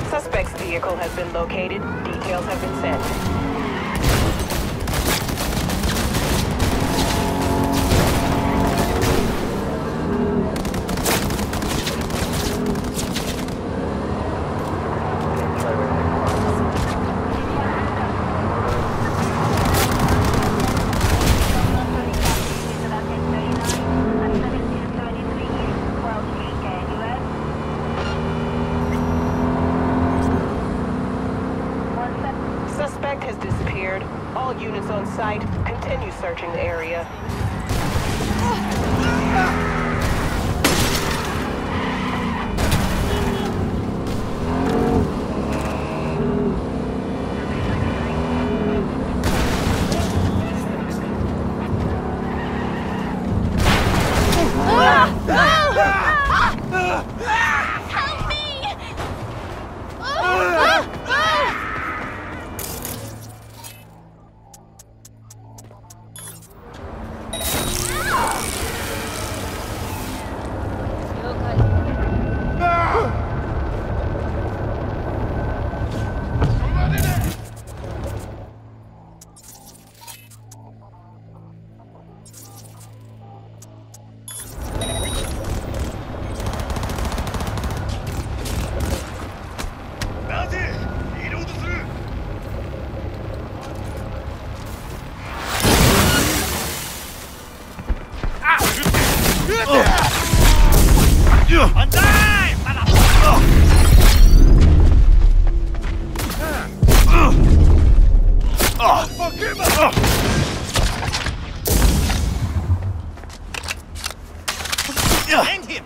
Suspect's vehicle has been located. Details have been sent. Suspect has disappeared. All units on site, continue searching the area. Help me! End him!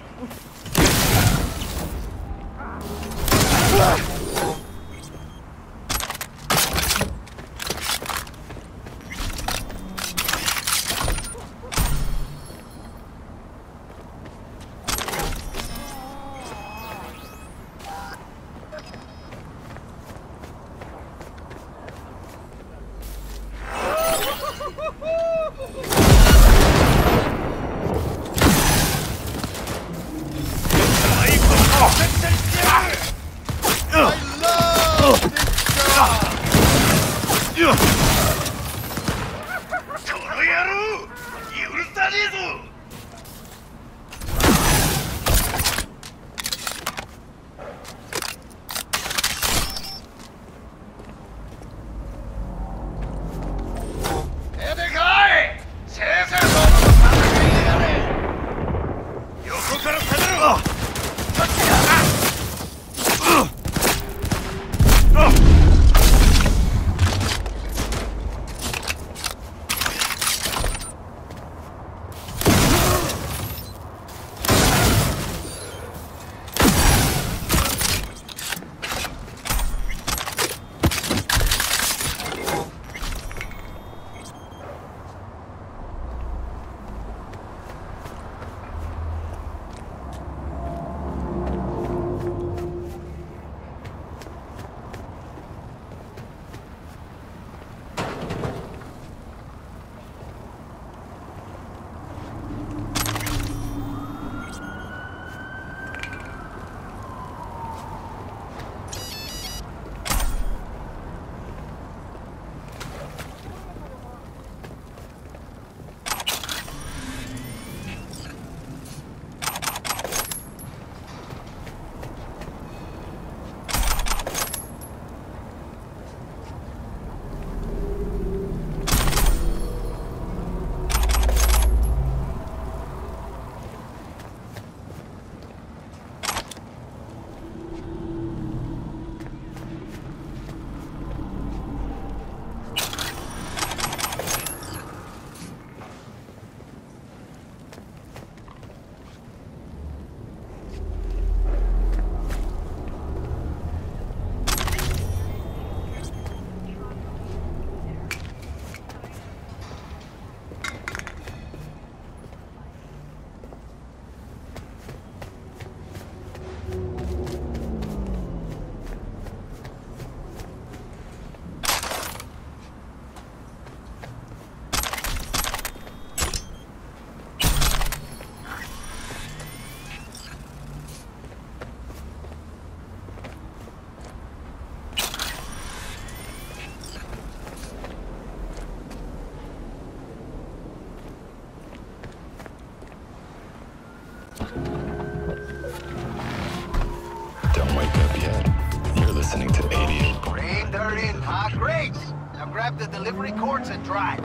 Great! Now grab the delivery cords and drive.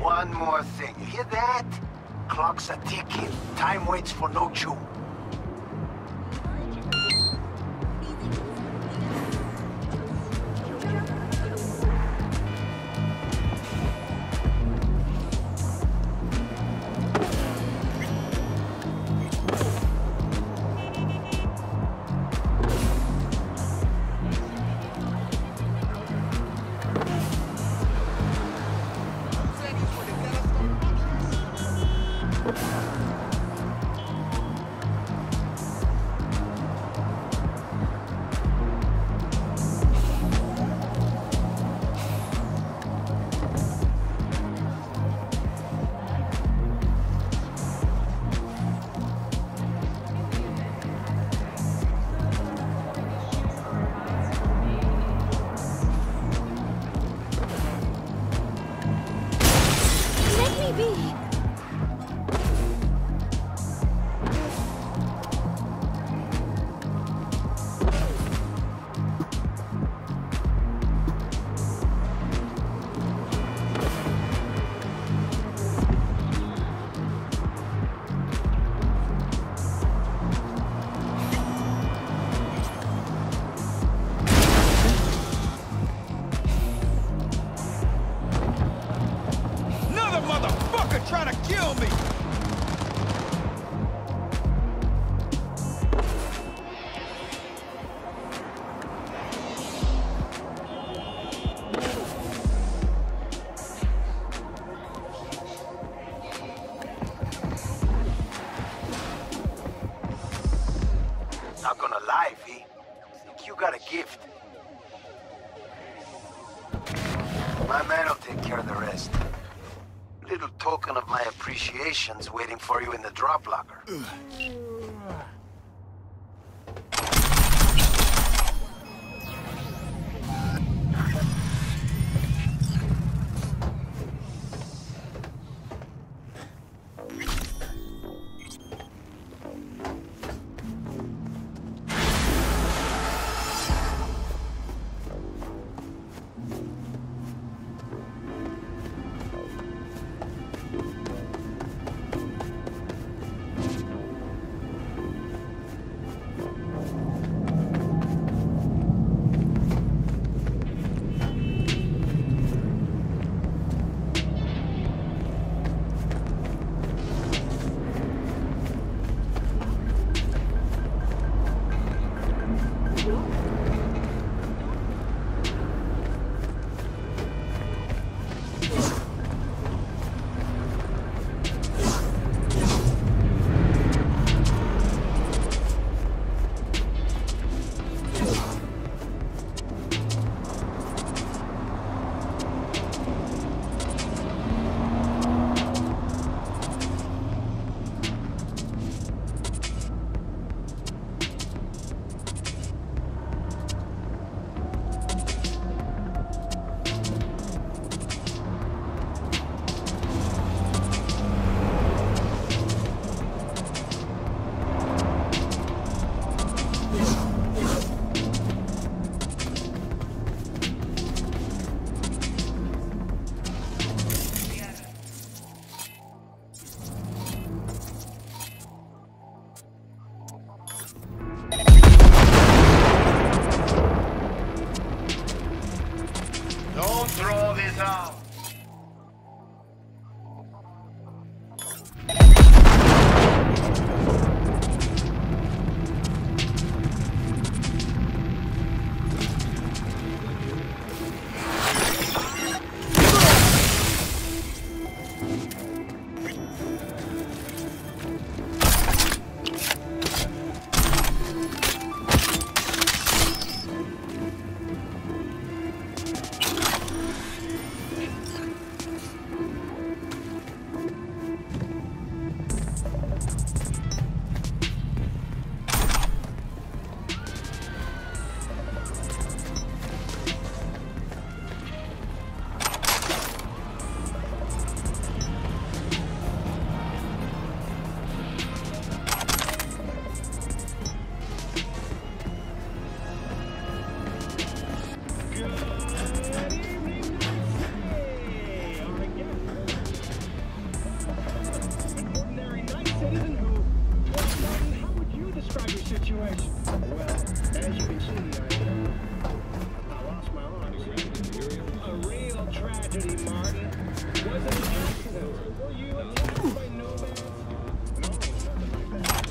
One more thing. You hear that? Clock's a ticking. Time waits for no chew. Trying to kill me! Not gonna lie, V. Think you got a gift. My man will take care of the rest. Little token of my appreciation's waiting for you in the drop locker. situation? Well, as you can see, I lost my arm. A real tragedy, Marty. Was it an accident? Were you attacked by nomads? No, nothing like that.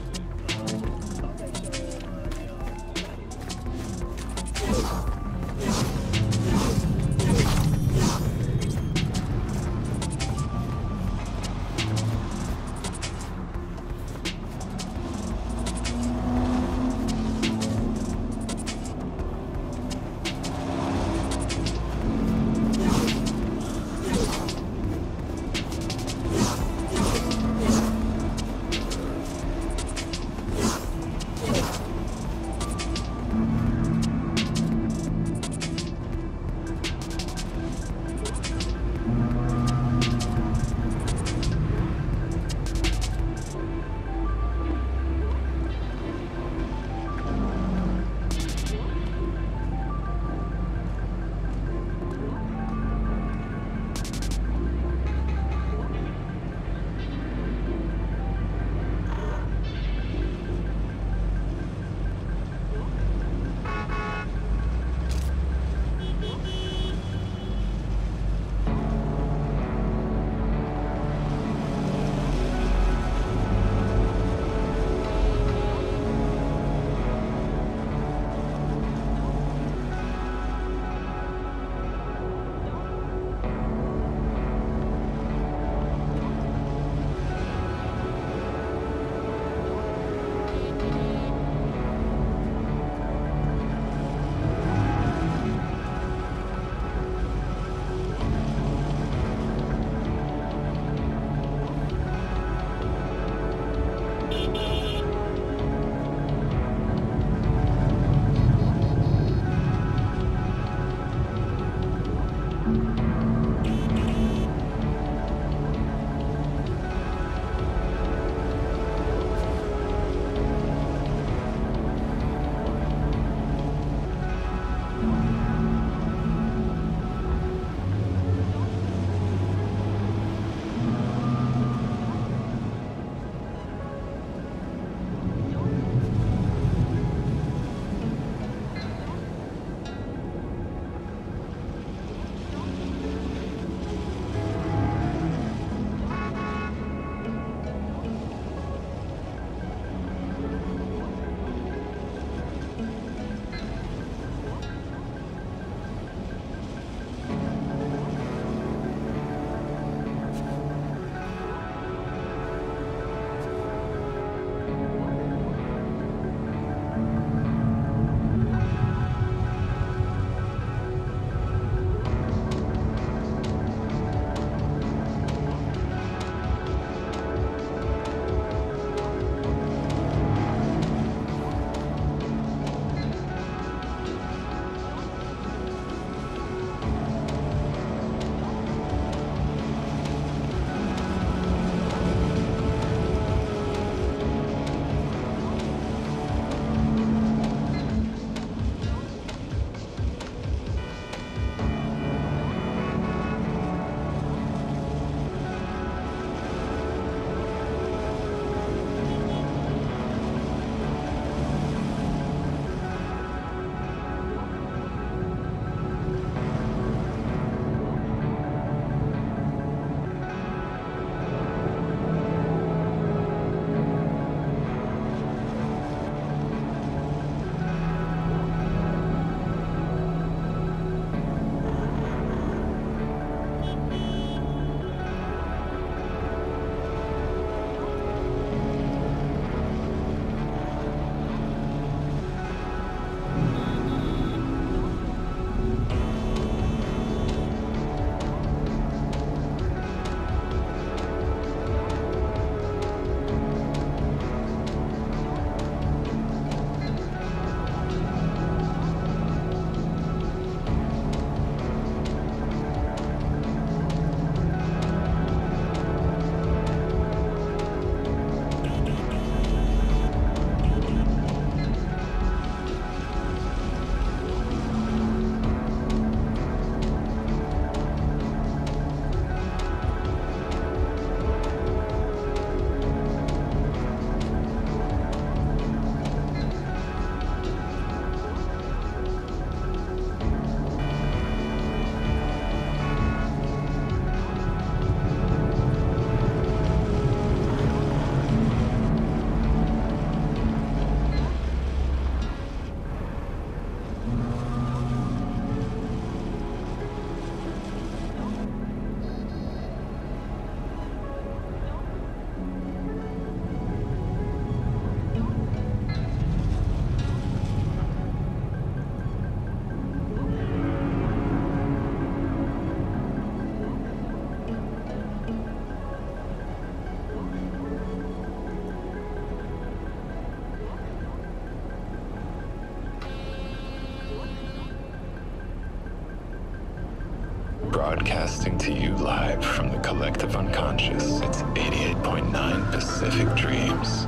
Broadcasting to you live from the collective unconscious. It's 88.9 Pacific Dreams.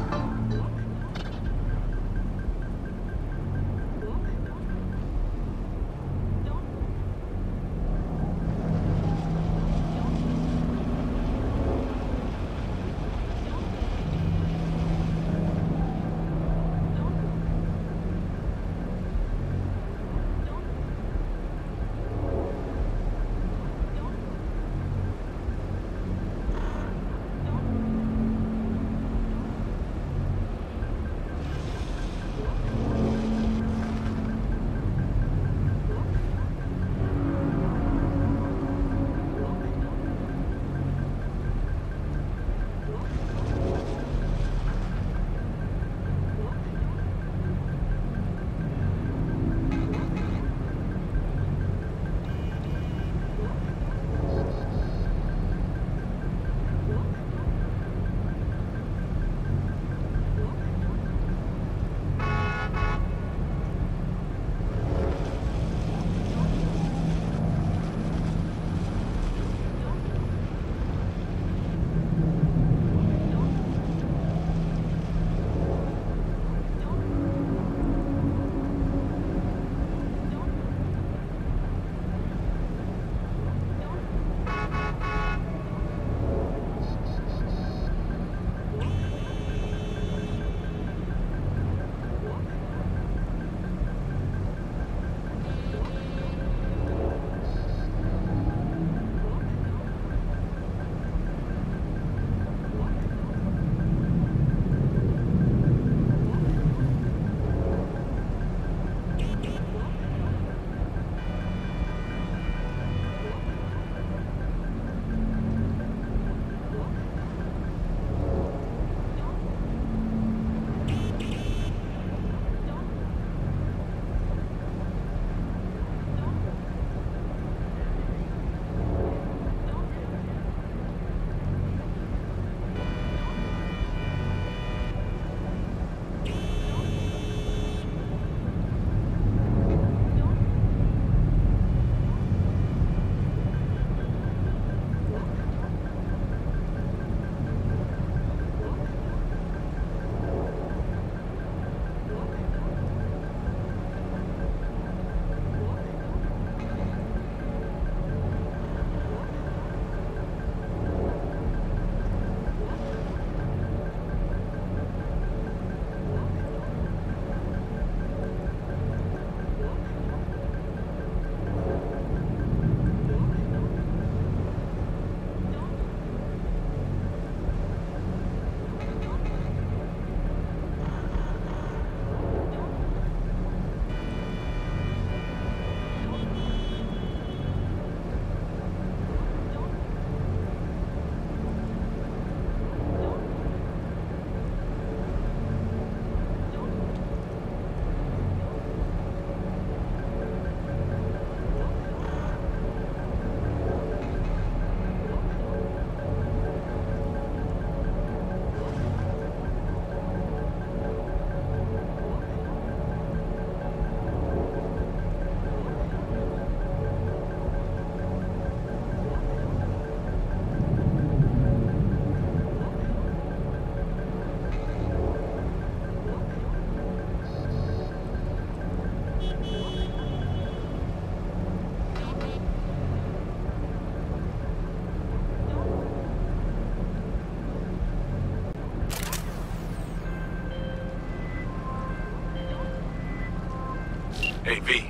Hey, V.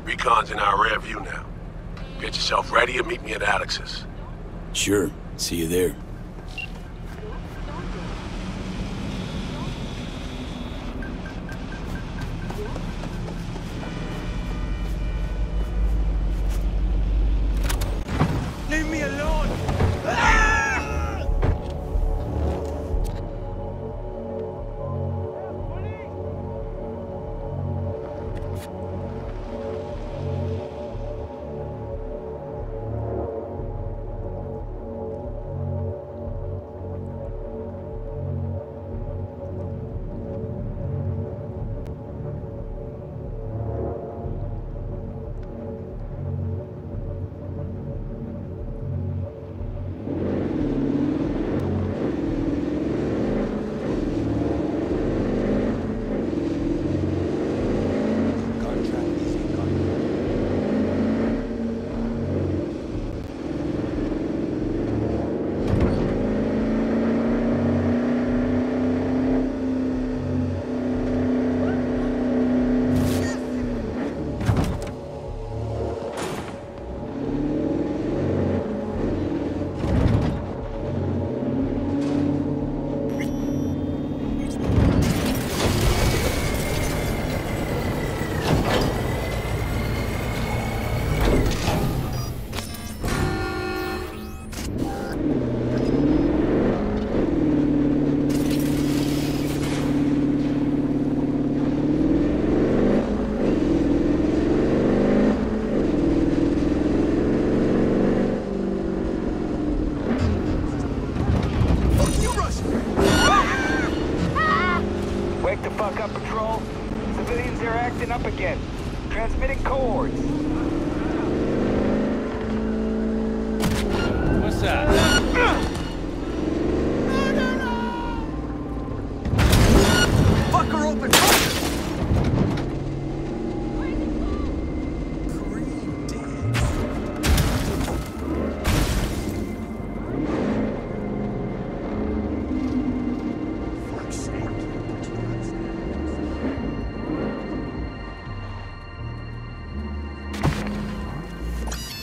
Recon's in our rear view now. Get yourself ready and meet me at Alex's. Sure. See you there. Leave me alone! Things are acting up again. Transmitting codes. What's that? Fuck her open!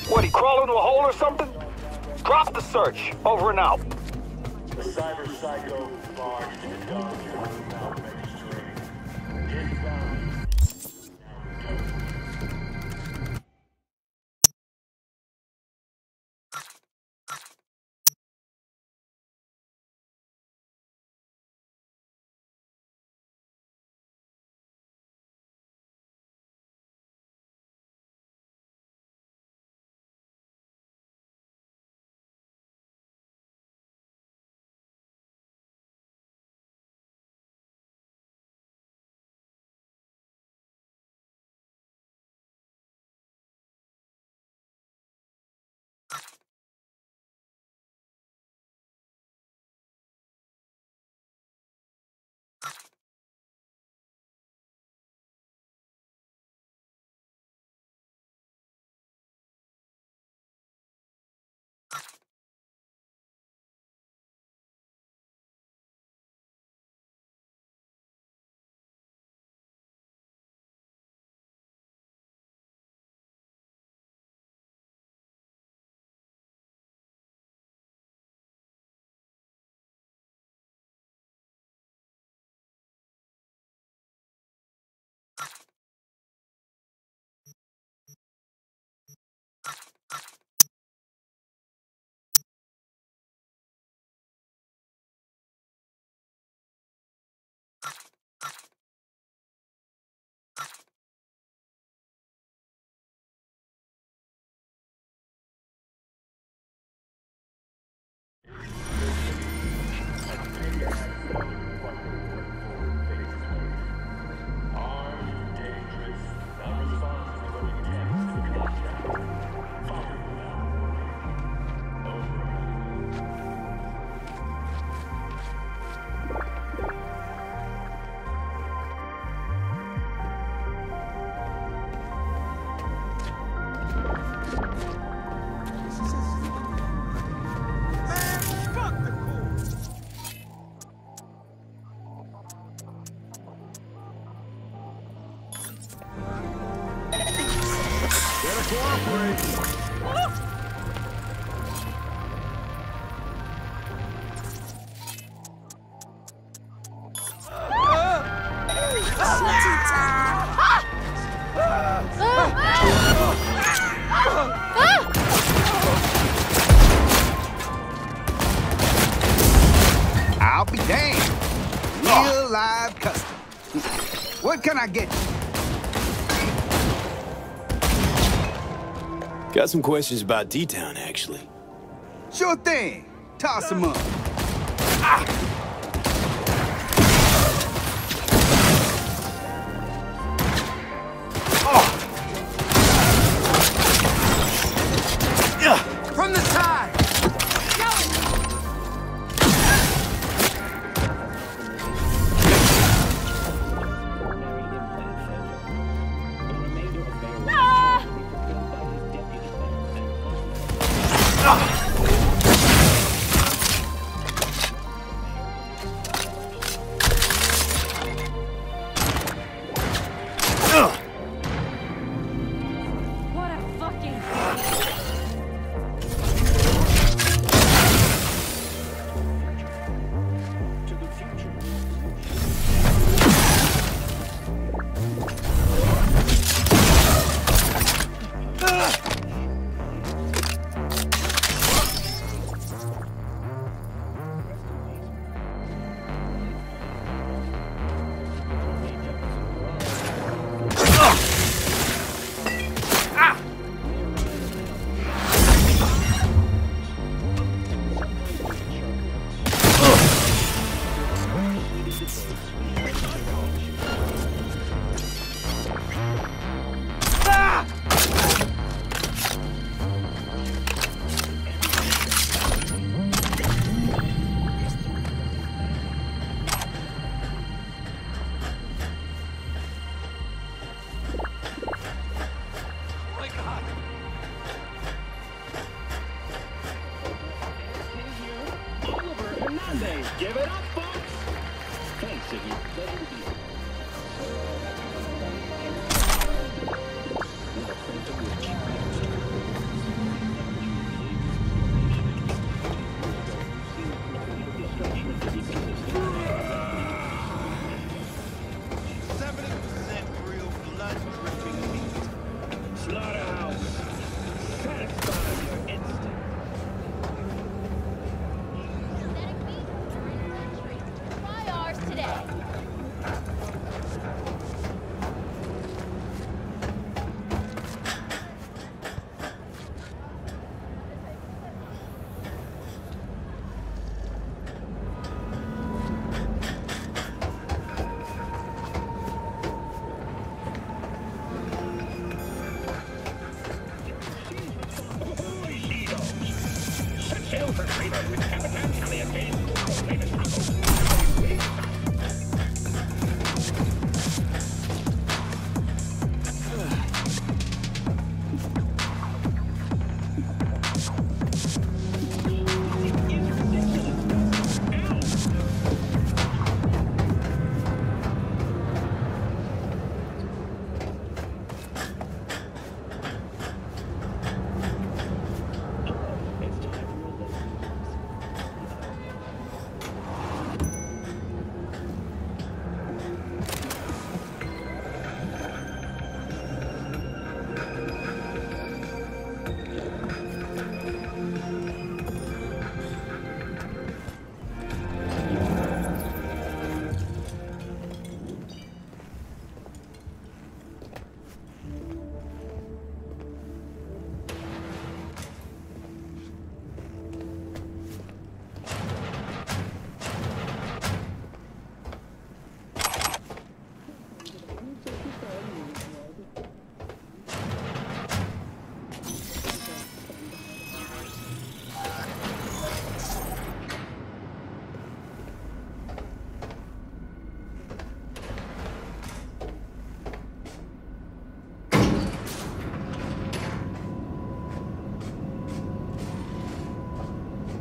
What, he crawl into a hole or something? Drop the search. Over and out. The cyber psycho barged into Dog Jones now registering. Inbound. I'll be damned. Real live custom. What can I get you? Got some questions about D-Town, actually. Sure thing. Toss them up. From the side.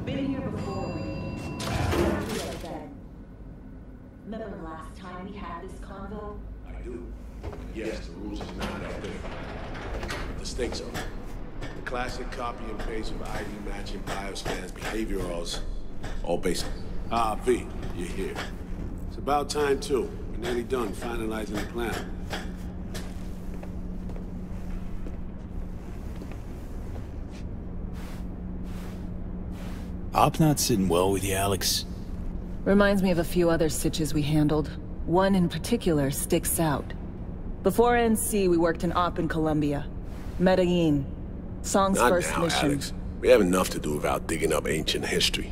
Been here before, remember last time we had this convo? I do. Yes, the rules is not that different. The stakes are. The classic copy and paste of ID matching bioscans, behaviorals, all basic. Ah, V, you're here. It's about time, too. We're nearly done finalizing the plan. Op not sitting well with you, Alex. Reminds me of a few other sitches we handled. One in particular sticks out. Before NC, we worked in Op in Colombia. Medellin. Song's Not first now, mission. Alex. We have enough to do without digging up ancient history.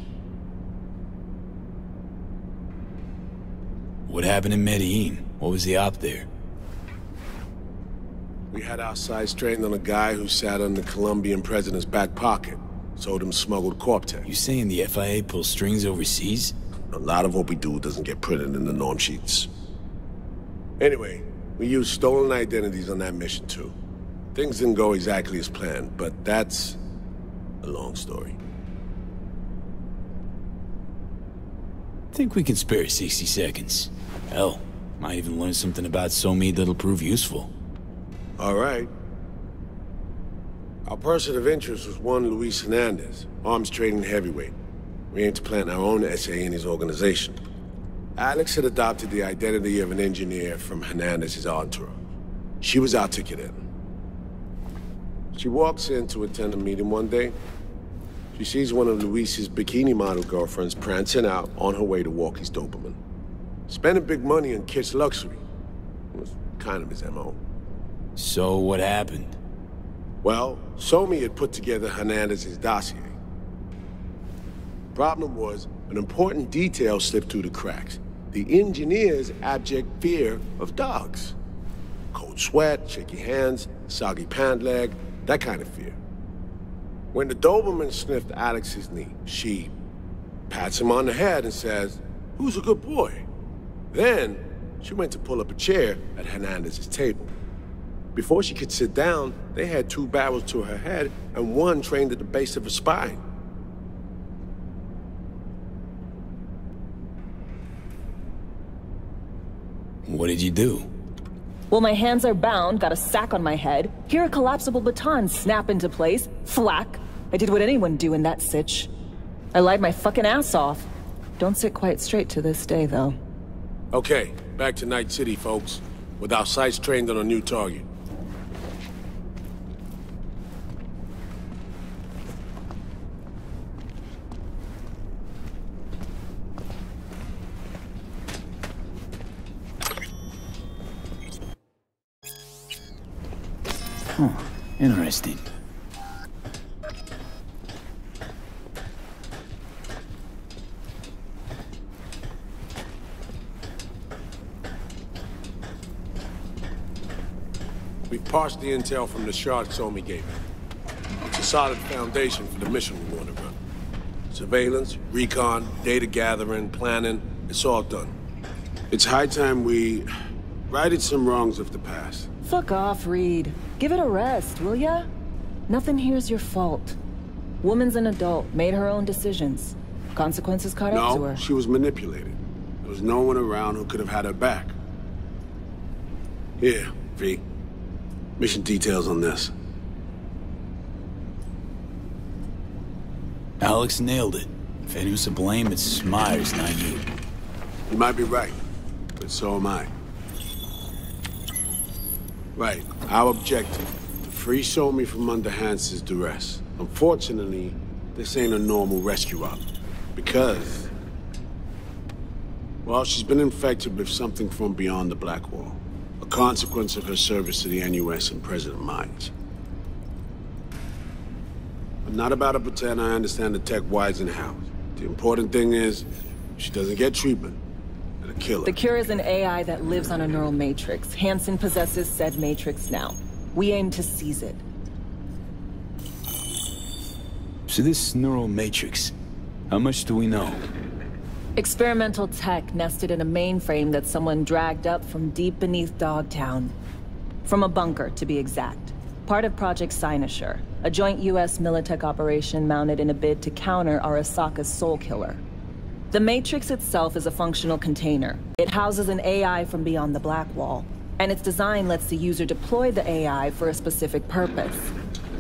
What happened in Medellin? What was the Op there? We had our sights trained on a guy who sat on the Colombian president's back pocket. Sold him smuggled Corp-Tech. You saying the FIA pulls strings overseas? A lot of what we do doesn't get printed in the norm sheets. Anyway, we used stolen identities on that mission too. Things didn't go exactly as planned, but that's a long story. Think we can spare 60 seconds. Hell, might even learn something about Somi that'll prove useful. All right. Our person of interest was one Luis Hernandez, arms trading heavyweight. We aim to plant our own SA in his organization. Alex had adopted the identity of an engineer from Hernandez's entourage. She was our ticket in. She walks in to attend a meeting one day. She sees one of Luis's bikini model girlfriends prancing out on her way to walk his Doberman. Spending big money on kitsch luxury. It was kind of his MO. So what happened? Well, Somi had put together Hernandez's dossier. Problem was, an important detail slipped through the cracks. The engineer's abject fear of dogs. Cold sweat, shaky hands, soggy pant leg, that kind of fear. When the Doberman sniffed Alex's knee, she pats him on the head and says, "Who's a good boy?" Then, she went to pull up a chair at Hernandez's table. Before she could sit down, they had two barrels to her head and one trained at the base of her spine. What did you do? Well, my hands are bound, got a sack on my head. Here a collapsible baton snap into place. Thwack. I did what anyone do in that sitch. I lied my fucking ass off. Don't sit quite straight to this day, though. Okay, back to Night City, folks. With our sights trained on a new target. Huh, interesting. We've parsed the intel from the shard Somi gave me. It's a solid foundation for the mission we want to run. Surveillance, recon, data gathering, planning, it's all done. It's high time we righted some wrongs of the past. Fuck off, Reed. Give it a rest, will ya? Nothing here's your fault. Woman's an adult, made her own decisions. Consequences caught up to her. No, she was manipulated. There was no one around who could have had her back. Here, V. Mission details on this. Alex nailed it. If anyone's to blame, it's Myers, not you. You might be right, but so am I. Right, our objective, to free Somi from under Hansen's duress. Unfortunately, this ain't a normal rescue op. Because, well, she's been infected with something from beyond the Black Wall. A consequence of her service to the NUS and President Myers. I'm not about to pretend I understand the tech whys and hows. The important thing is, she doesn't get treatment. It'll kill her. The cure is an AI that lives on a neural matrix. Hansen possesses said matrix now. We aim to seize it. So this neural matrix, how much do we know? Experimental tech nested in a mainframe that someone dragged up from deep beneath Dogtown. From a bunker, to be exact. Part of Project Cynosure, a joint US Militech operation mounted in a bid to counter Arasaka's Soul Killer. The Matrix itself is a functional container. It houses an AI from beyond the Black Wall, and its design lets the user deploy the AI for a specific purpose.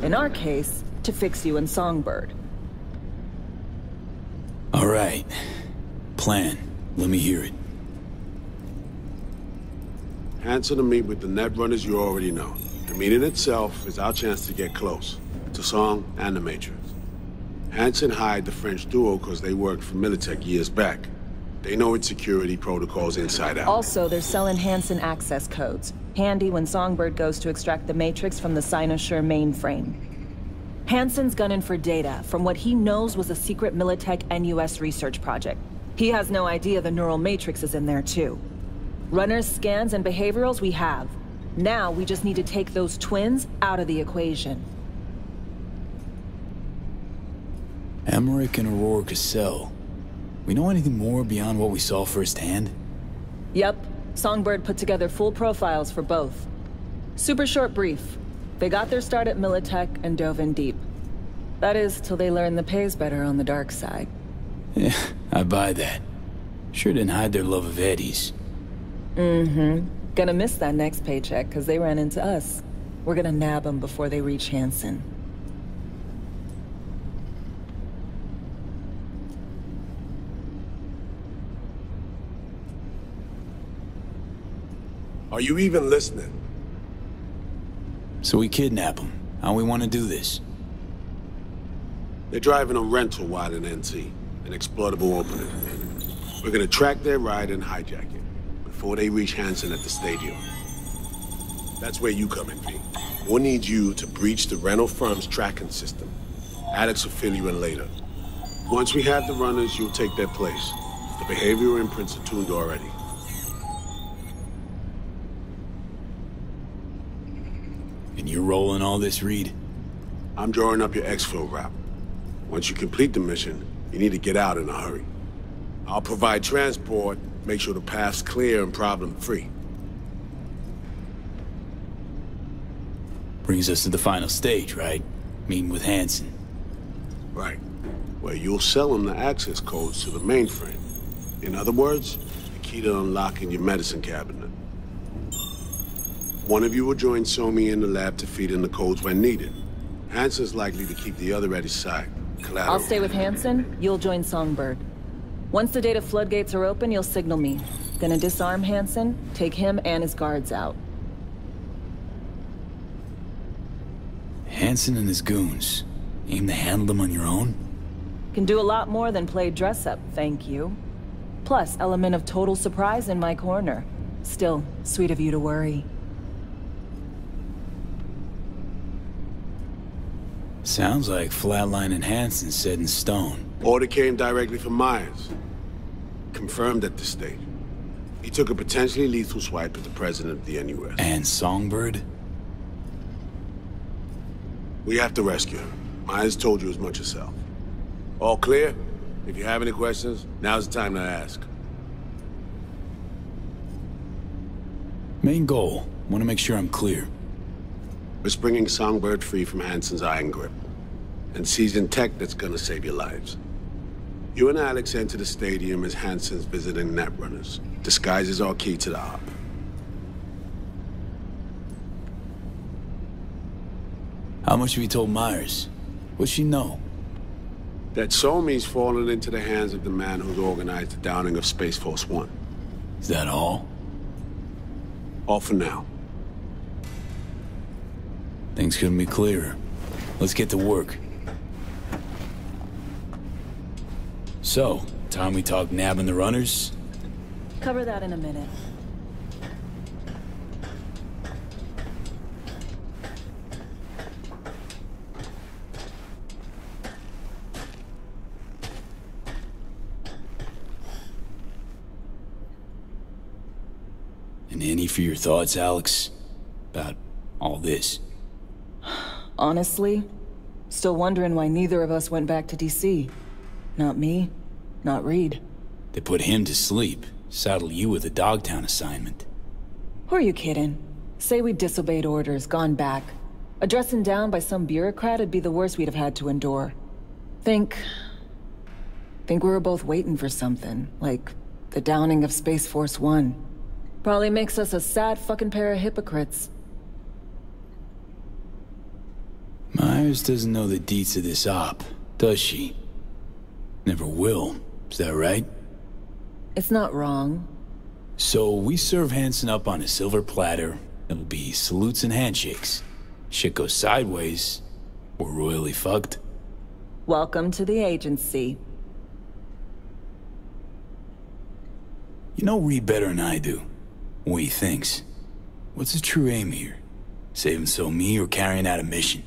In our case, to fix you and Songbird. All right. Plan. Let me hear it. Hansen to meet with the Netrunners you already know. The meeting itself is our chance to get close. To Song and the Matrix. Hansen hired the French duo because they worked for Militech years back. They know its security protocols inside out. Also, they're selling Hansen access codes. Handy when Songbird goes to extract the Matrix from the Cynosure mainframe. Hansen's gunning for data from what he knows was a secret Militech NUS research project. He has no idea the neural matrix is in there too. Runners, scans, and behaviorals we have. Now we just need to take those twins out of the equation. Emmerich and Aurora Cassell. We know anything more beyond what we saw firsthand? Yep. Songbird put together full profiles for both. Super short brief. They got their start at Militech and dove in deep. That is, till they learned the pay's better on the dark side. Yeah, I buy that. Sure didn't hide their love of Eddie's. Mm-hmm. Gonna miss that next paycheck, because they ran into us. We're gonna nab them before they reach Hansen. Are you even listening? So we kidnap them. How we want to do this? They're driving a rental while in NC, an exploitable opening. We're gonna track their ride and hijack it, before they reach Hansen at the stadium. That's where you come in, V. We'll need you to breach the rental firm's tracking system. Alex will fill you in later. Once we have the runners, you'll take their place. The behavioral imprints are tuned already. And you're rolling all this, Reed? I'm drawing up your exfil route. Once you complete the mission, you need to get out in a hurry. I'll provide transport, make sure the path's clear and problem-free. Brings us to the final stage, right? Meeting with Hansen. Right. Where you'll sell him the access codes to the mainframe. In other words, the key to unlocking your medicine cabinet. One of you will join Somi in the lab to feed in the codes when needed. Hansen's likely to keep the other at his side. Collateral. I'll stay with Hansen, you'll join Songbird. Once the data floodgates are open, you'll signal me. Gonna disarm Hansen, take him and his guards out. Hansen and his goons. Aim to handle them on your own? Can do a lot more than play dress-up, thank you. Plus, element of total surprise in my corner. Still, sweet of you to worry. Sounds like Flatline and Hansen set in stone. Order came directly from Myers. Confirmed at this stage. He took a potentially lethal swipe at the president of the NUS. And Songbird? We have to rescue him. Myers told you as much yourself. All clear? If you have any questions, now's the time to ask. Main goal. Want to make sure I'm clear. We're bringing Songbird free from Hansen's iron grip. And seasoned tech that's gonna save your lives. You and Alex enter the stadium as Hansen's visiting netrunners. Disguise is our key to the op. How much have you told Myers? What's she know? That Somi's fallen into the hands of the man who's organized the downing of Space Force One. Is that all? All for now. Things couldn't be clearer. Let's get to work. So, time we talk nabbing the runners? Cover that in a minute. And any for your thoughts, Alex? About all this? Honestly, still wondering why neither of us went back to DC. Not me, not Reed. They put him to sleep, saddle you with a Dogtown assignment. Who are you kidding? Say we disobeyed orders, gone back. A dressing down by some bureaucrat would be the worst we'd have had to endure. Think we were both waiting for something, like the downing of Space Force One. Probably makes us a sad fucking pair of hypocrites. Myers doesn't know the deets of this op, does she? Never will, is that right? It's not wrong. So we serve Hansen up on a silver platter. It'll be salutes and handshakes. Shit goes sideways, we're royally fucked. Welcome to the agency. You know Reed better than I do. What he thinks. What's his true aim here? Saving me or carrying out a mission?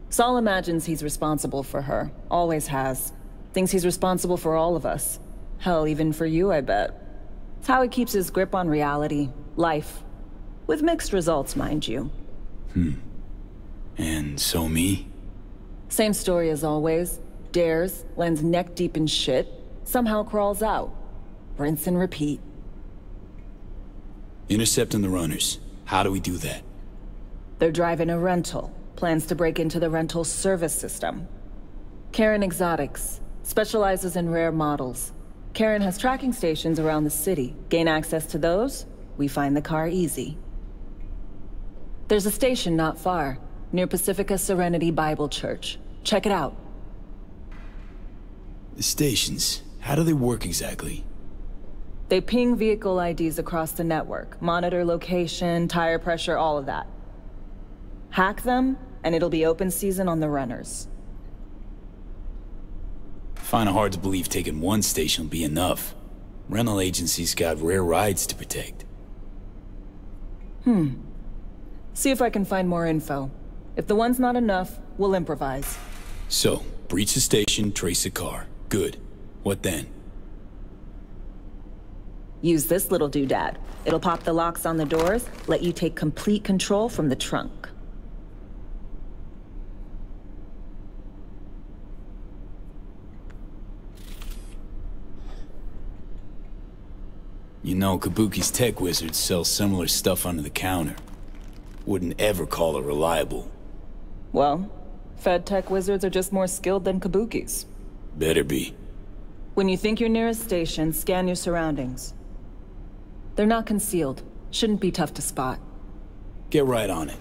Saul imagines he's responsible for her. Always has. Thinks he's responsible for all of us. Hell, even for you, I bet. It's how he keeps his grip on reality. Life. With mixed results, mind you. And me? Same story as always. Dares, lands neck deep in shit, somehow crawls out. Rinse and repeat. Intercepting the runners. How do we do that? They're driving a rental. Plans to break into the rental service system. Karen Exotics. Specializes in rare models. Karen has tracking stations around the city. Gain access to those, we find the car easy. There's a station not far, near Pacifica Serenity Bible Church. Check it out. The stations, how do they work exactly? They ping vehicle IDs across the network, monitor location, tire pressure, all of that. Hack them, and it'll be open season on the runners. Find it hard to believe taking one station will be enough. Rental agencies got rare rides to protect. See if I can find more info. If the one's not enough, we'll improvise. So, breach the station, trace the car. Good. What then? Use this little doodad. It'll pop the locks on the doors, let you take complete control from the trunk. You know, Kabuki's tech wizards sell similar stuff under the counter. Wouldn't ever call it reliable. Well, Fed tech wizards are just more skilled than Kabukis. Better be. When you think you're near a station, scan your surroundings. They're not concealed. Shouldn't be tough to spot. Get right on it.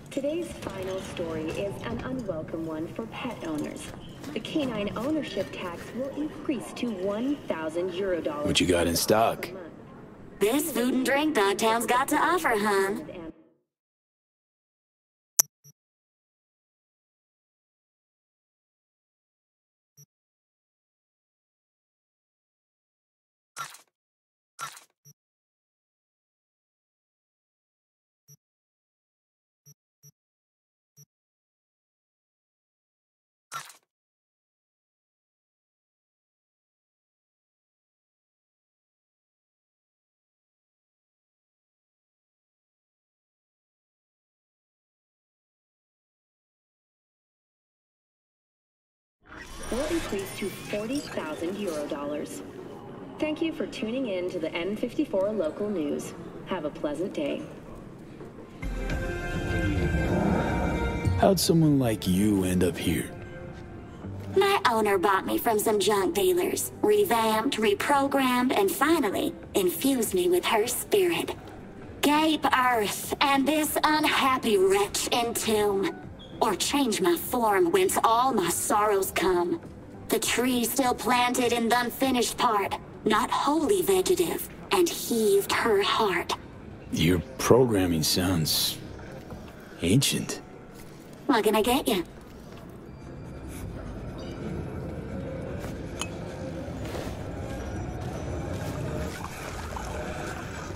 Today's final story is an unwelcome one for pet owners. The canine ownership tax will increase to €1,000. What you got in stock? There's food and drink Dogtown's got to offer, hon. Will increase to €40,000. Thank you for tuning in to the N54 local news. Have a pleasant day. How'd someone like you end up here? My owner bought me from some junk dealers, revamped, reprogrammed, and finally infused me with her spirit. Gape earth and this unhappy wretch entomb, or change my form whence all my sorrows come. The tree still planted in the unfinished part, not wholly vegetative, and heaved her heart. Your programming sounds ancient. What can I get you?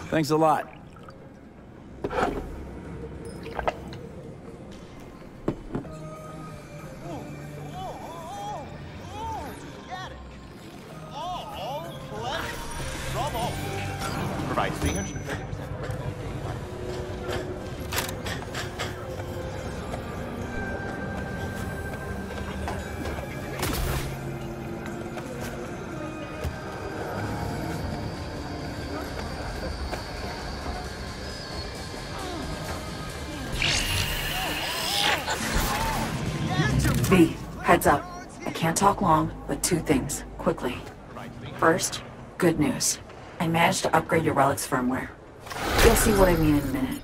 Thanks a lot. Provides 330%. V, heads up. I can't talk long, but two things, quickly. First, good news. I managed to upgrade your relic's firmware. You'll see what I mean in a minute.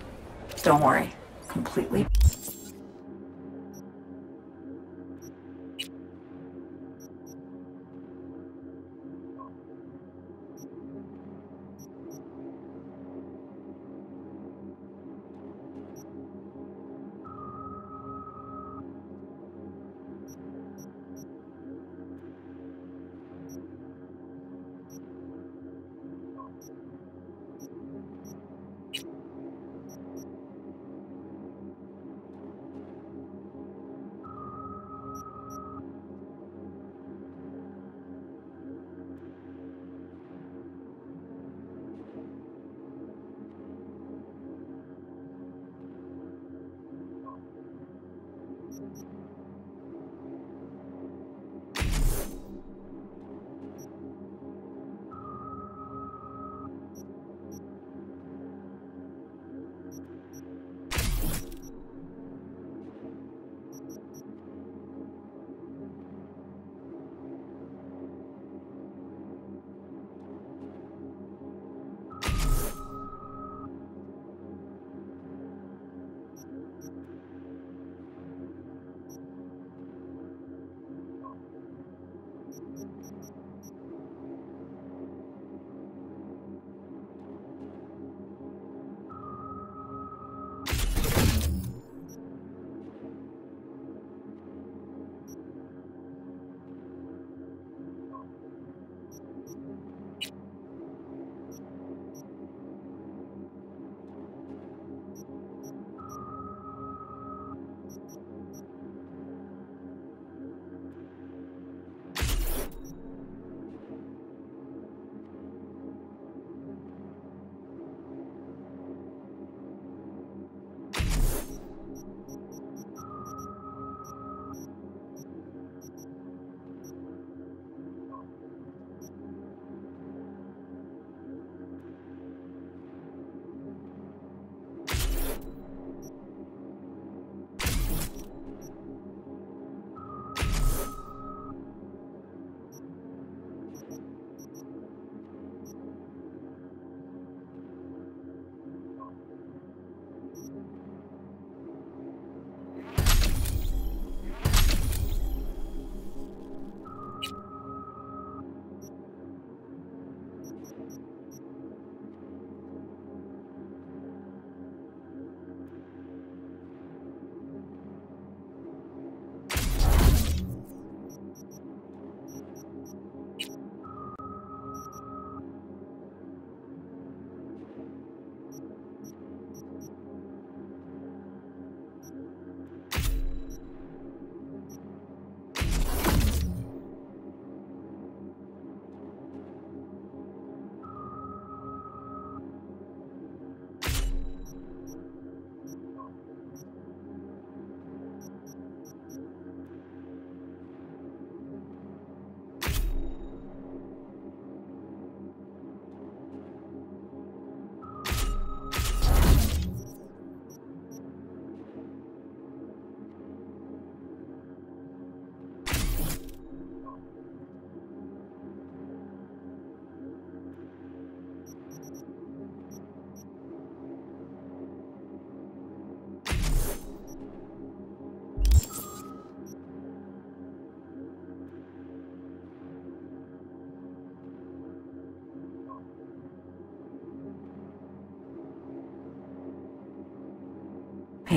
Don't worry. Completely.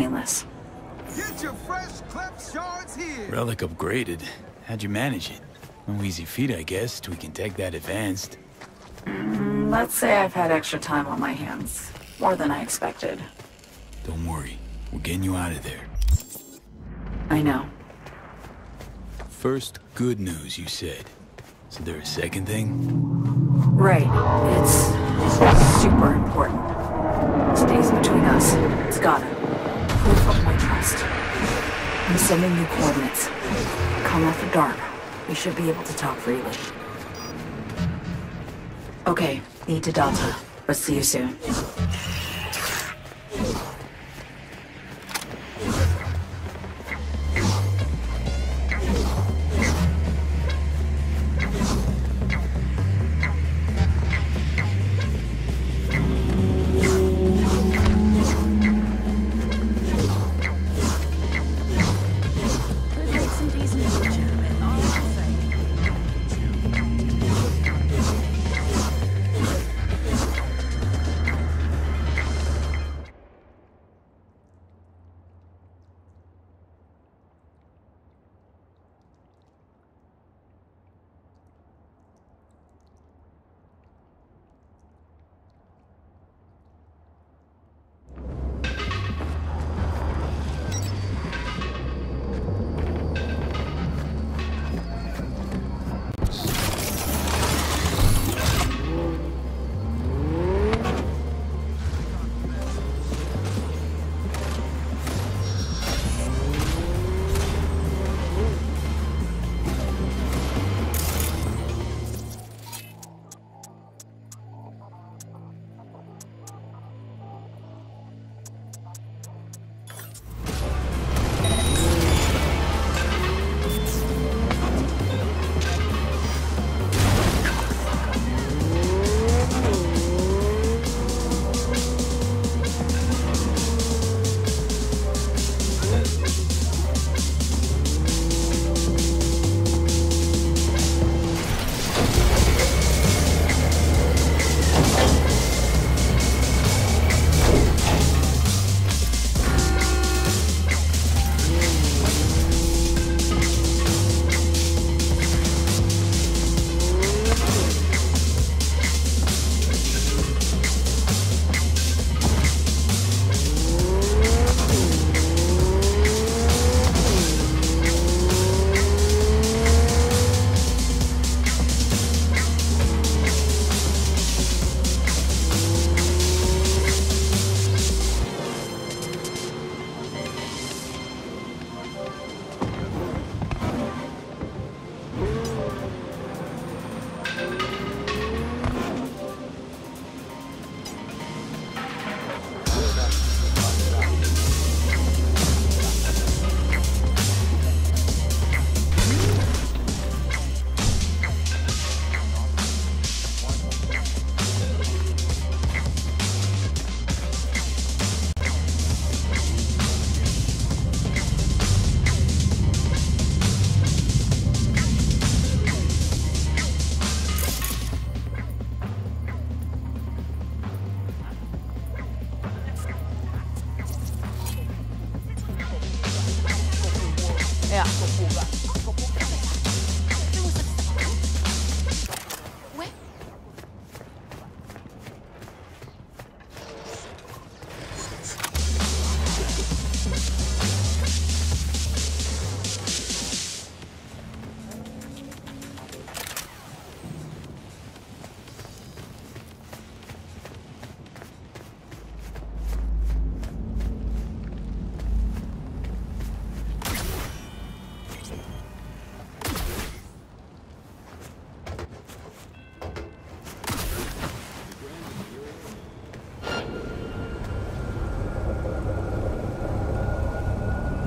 painless. Get your fresh clip shards here! Relic upgraded. How'd you manage it? No easy feat, I guess, tweaking tech that advanced. Let's say I've had extra time on my hands. More than I expected. Don't worry. We're getting you out of there. I know. First, good news, you said. Is there a second thing? Right. It's super important. Stays between us. It's gotta. Proof of my trust. I'm sending you coordinates. Come after dark. We should be able to talk freely. Okay, need to Delta, but see you soon.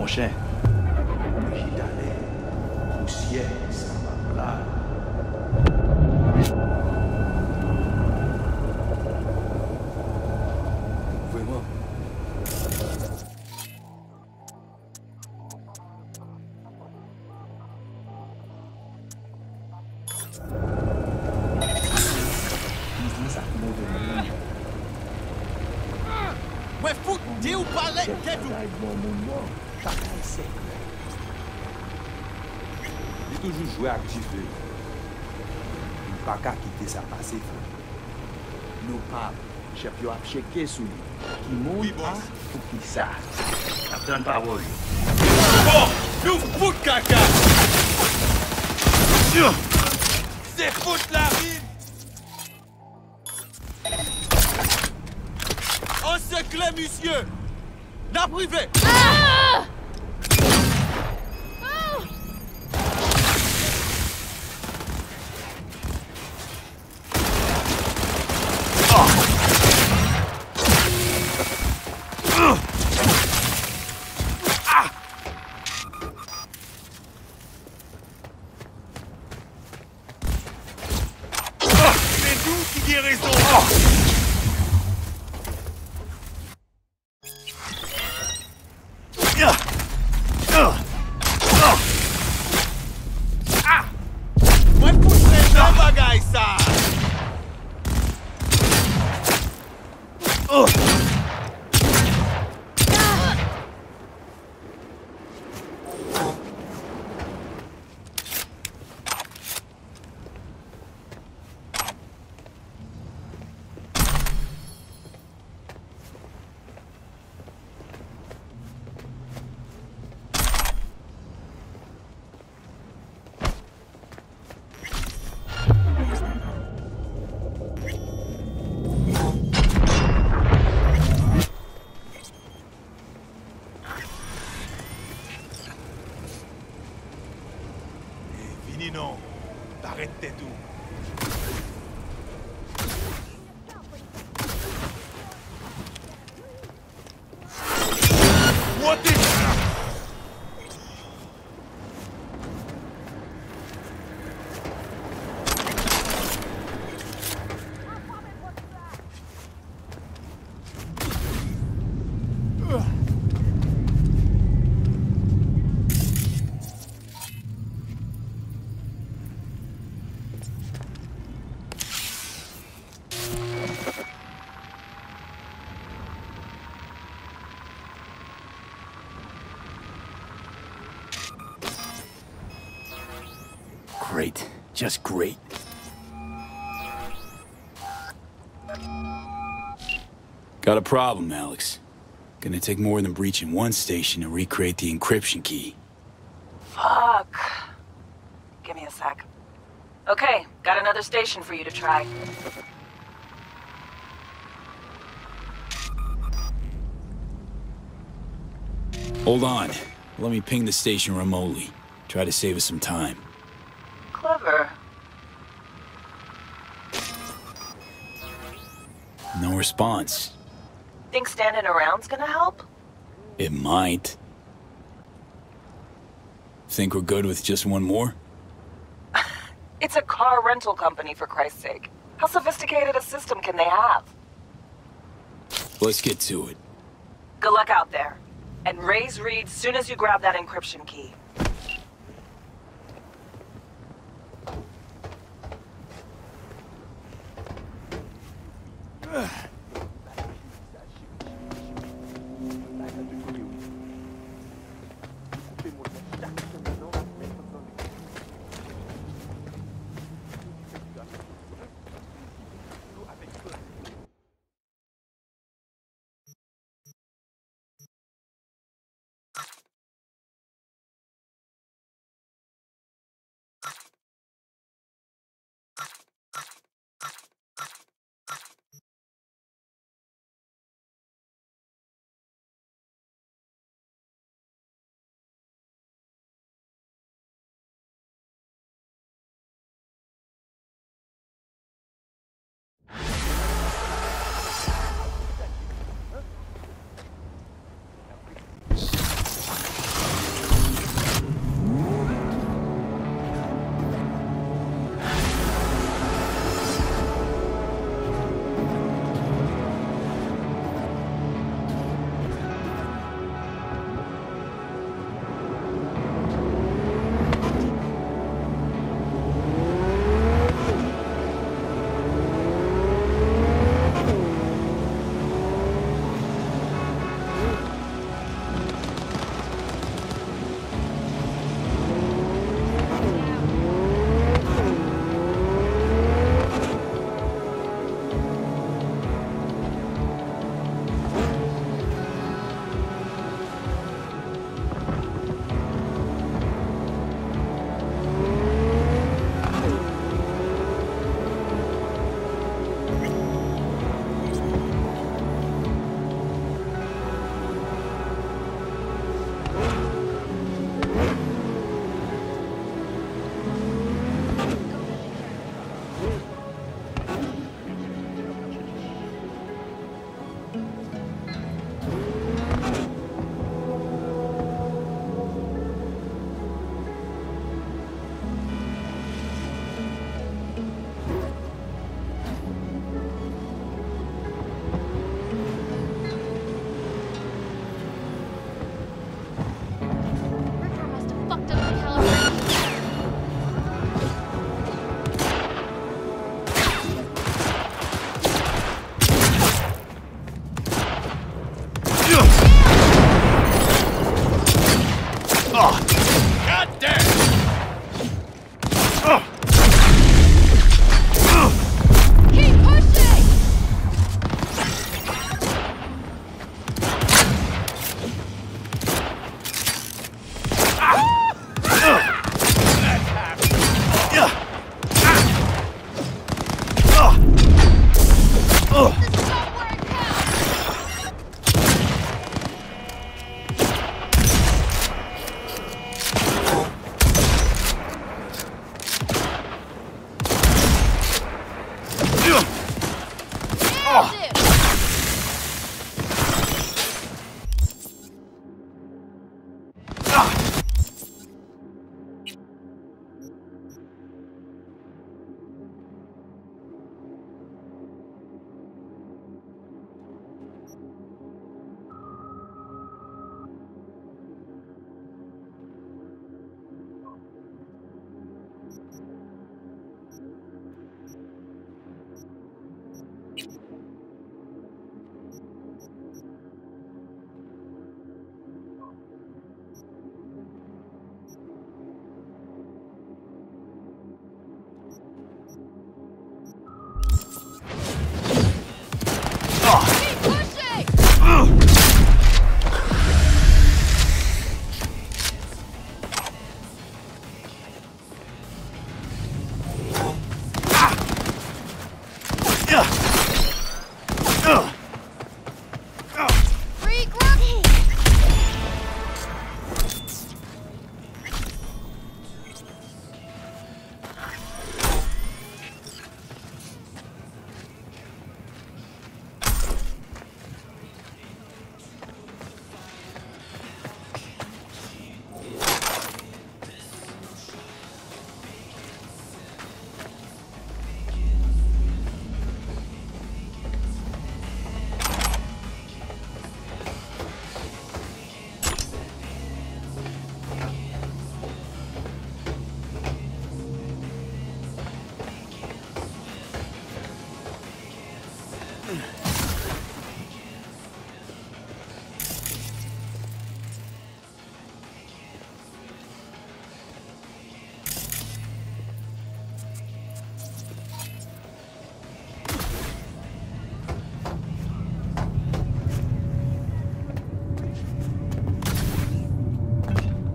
Moshe. Vraiment. Ouais, fout, t'es où parler, qu'est-ce Il toujours joué actif. Il pas qu'à quitter sa passé. Nous pas, chef, il a checké sous lui. Qui monte pas pour qu'il sache. Captain parole. Bon, nous fout caca. C'est foutre la mine. En secret, monsieur. La privée. Ah! Non, t'arrêtes tout. What the... Great. Just great. Got a problem, Alex. Gonna take more than breaching one station to recreate the encryption key. Fuck. Give me a sec. Okay, got another station for you to try. Hold on. Let me ping the station remotely. Try to save us some time. Clever. No response. Think standing around's gonna help? It might. Think we're good with just one more? It's a car rental company, for Christ's sake. How sophisticated a system can they have? Let's get to it. Good luck out there. And raise Reed soon as you grab that encryption key. God damn! Keep pushing!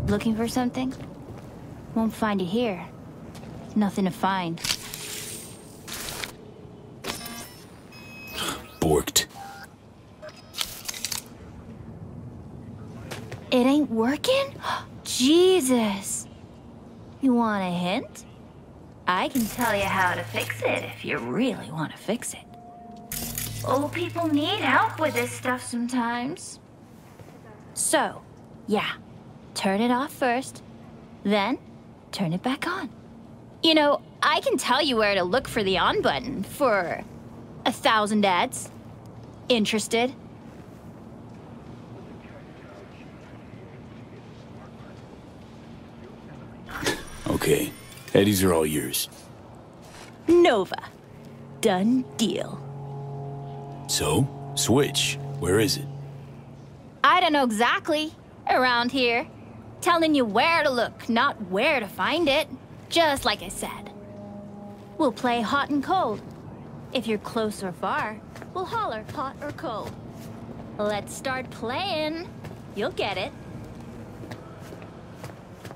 Looking for something? Won't find it here. Nothing to find. Borked. It ain't working? Jesus! You want a hint? I can tell you how to fix it if you really want to fix it. Old people need help with this stuff sometimes. So, yeah. Turn it off first, then turn it back on. You know, I can tell you where to look for the on button for 1,000 ads. Interested? Okay, Eddies are all yours. Nova. Done deal. So, Switch, where is it? I don't know exactly. Around here. Telling you where to look, not where to find it. Just like I said. We'll play hot and cold. If you're close or far, we'll holler hot or cold. Let's start playing. You'll get it.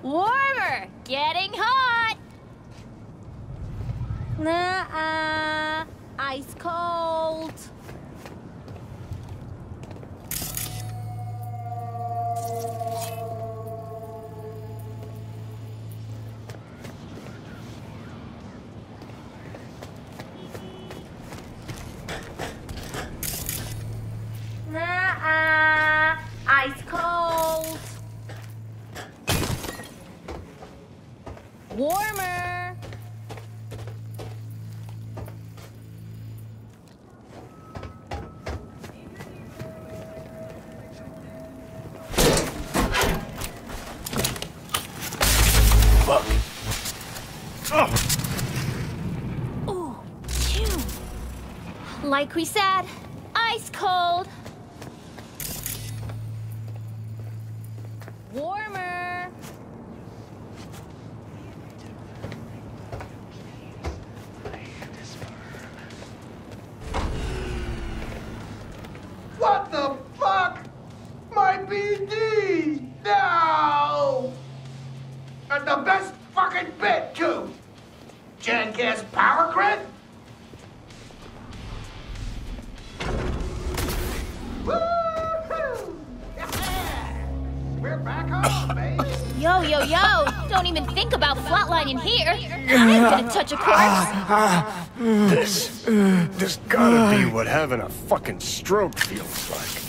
Warmer! Getting hot! Nuh-uh. Ice cold. Nuh-uh. Ice cold. Warmer. Fuck. Ooh, phew. Like we said, ice cold. Warmer. fake-ass power grid? Woo-hoo! Yeah! We're back home, baby! Yo, yo, yo! Don't even think about flatlining here! I'm gonna touch a corpse! This gotta be what having a fucking stroke feels like.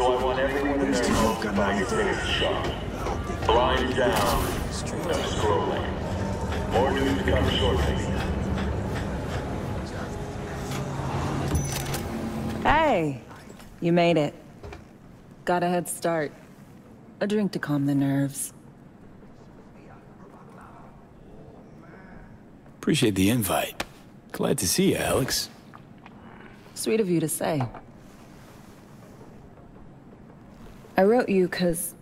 So I want everyone in their homes to find your favorite shot. Blind down. No scrolling. More news to come shortly. Hey, you made it. Got a head start. A drink to calm the nerves. Appreciate the invite. Glad to see you, Alex. Sweet of you to say. I wrote you because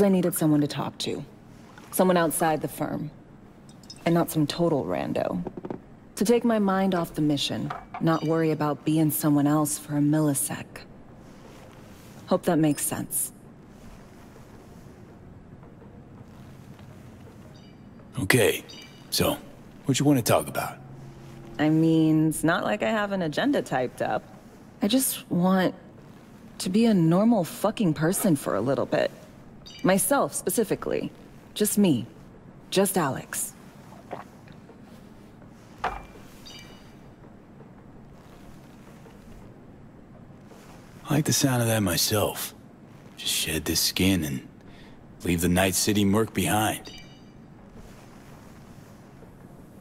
I needed someone to talk to. Someone outside the firm. And not some total rando. To take my mind off the mission, not worry about being someone else for a millisec. Hope that makes sense. Okay, so, what you want to talk about? I mean, it's not like I have an agenda typed up. I just want to be a normal fucking person for a little bit. Myself, specifically. Just me. Just Alex. I like the sound of that myself. Just shed this skin and leave the Night City murk behind.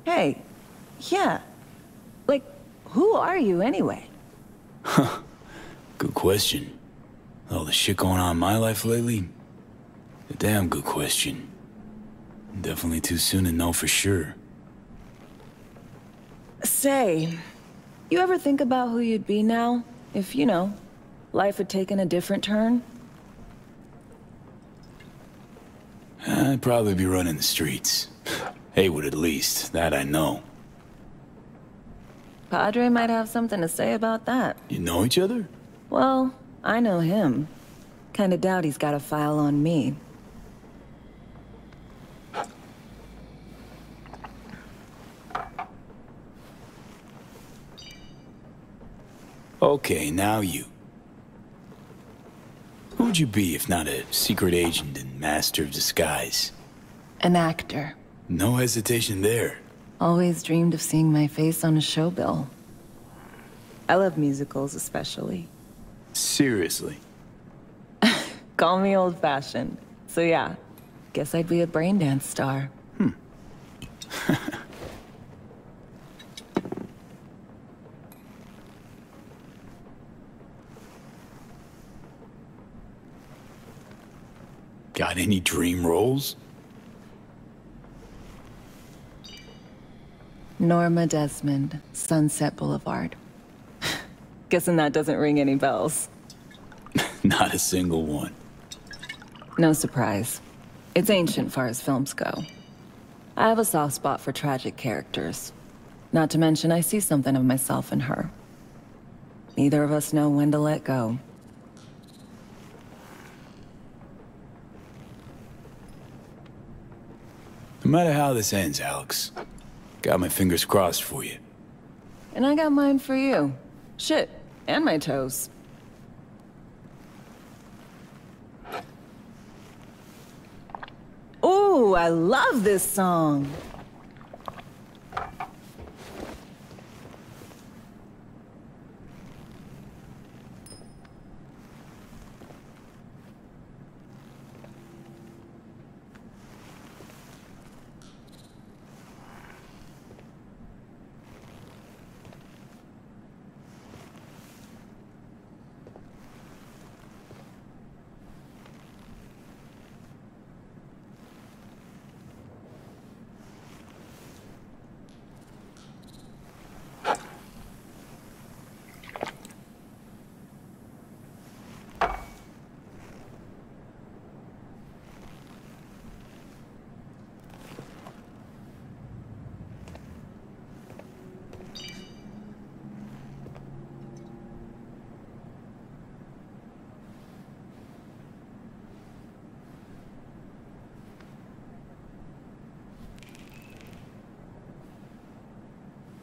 Hey, yeah. Like, who are you anyway? Huh. Good question. All the shit going on in my life lately? A damn good question. Definitely too soon to know for sure. Say, you ever think about who you'd be now? If, you know, life had taken a different turn? I'd probably be running the streets. Haywood at least, that I know. Padre might have something to say about that. You know each other? Well, I know him. Kinda doubt he's got a file on me. Okay, now you. Who'd you be if not a secret agent and master of disguise? An actor. No hesitation there. Always dreamed of seeing my face on a show bill. I love musicals especially. Seriously? Call me old-fashioned. So yeah, guess I'd be a braindance star. Got any dream roles? Norma Desmond, Sunset Boulevard. Guessing that doesn't ring any bells. Not a single one. No surprise. It's ancient far as films go. I have a soft spot for tragic characters. Not to mention I see something of myself in her. Neither of us know when to let go. No matter how this ends, Alex, got my fingers crossed for you. And I got mine for you. Shit, and my toes. Ooh, I love this song.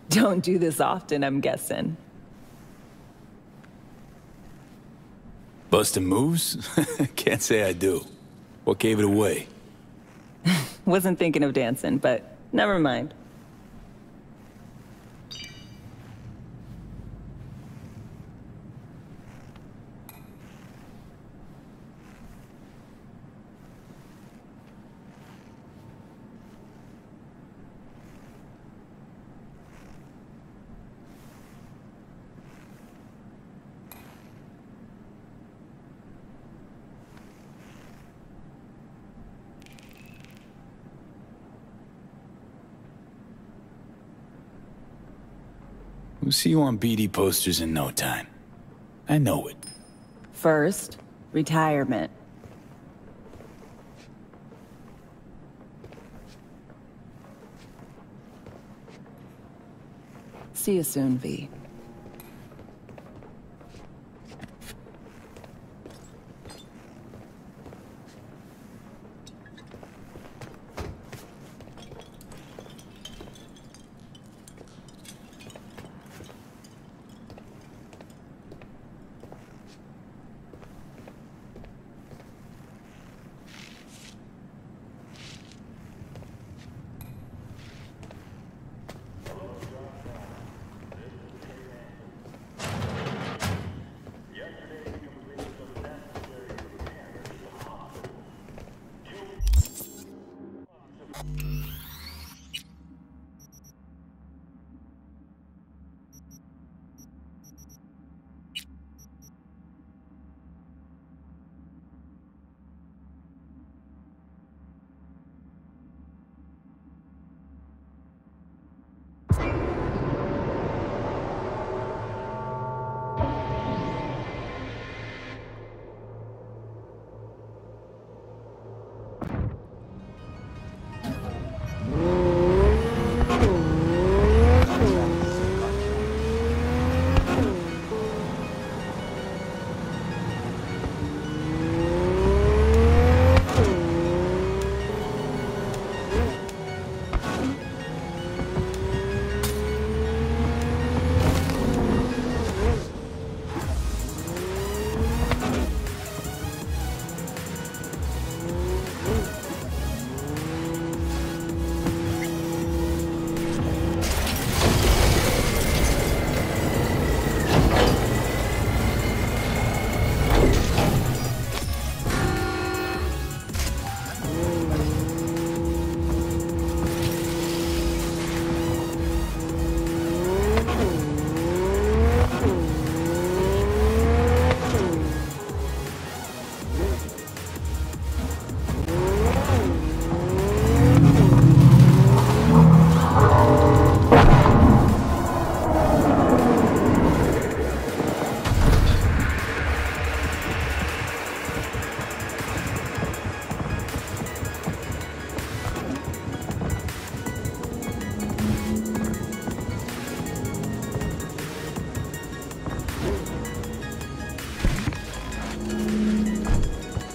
Don't do this often, I'm guessing. Busting moves? Can't say I do. What gave it away? Wasn't thinking of dancing, but never mind. We'll see you on BD posters in no time. I know it. First, retirement. See you soon, V.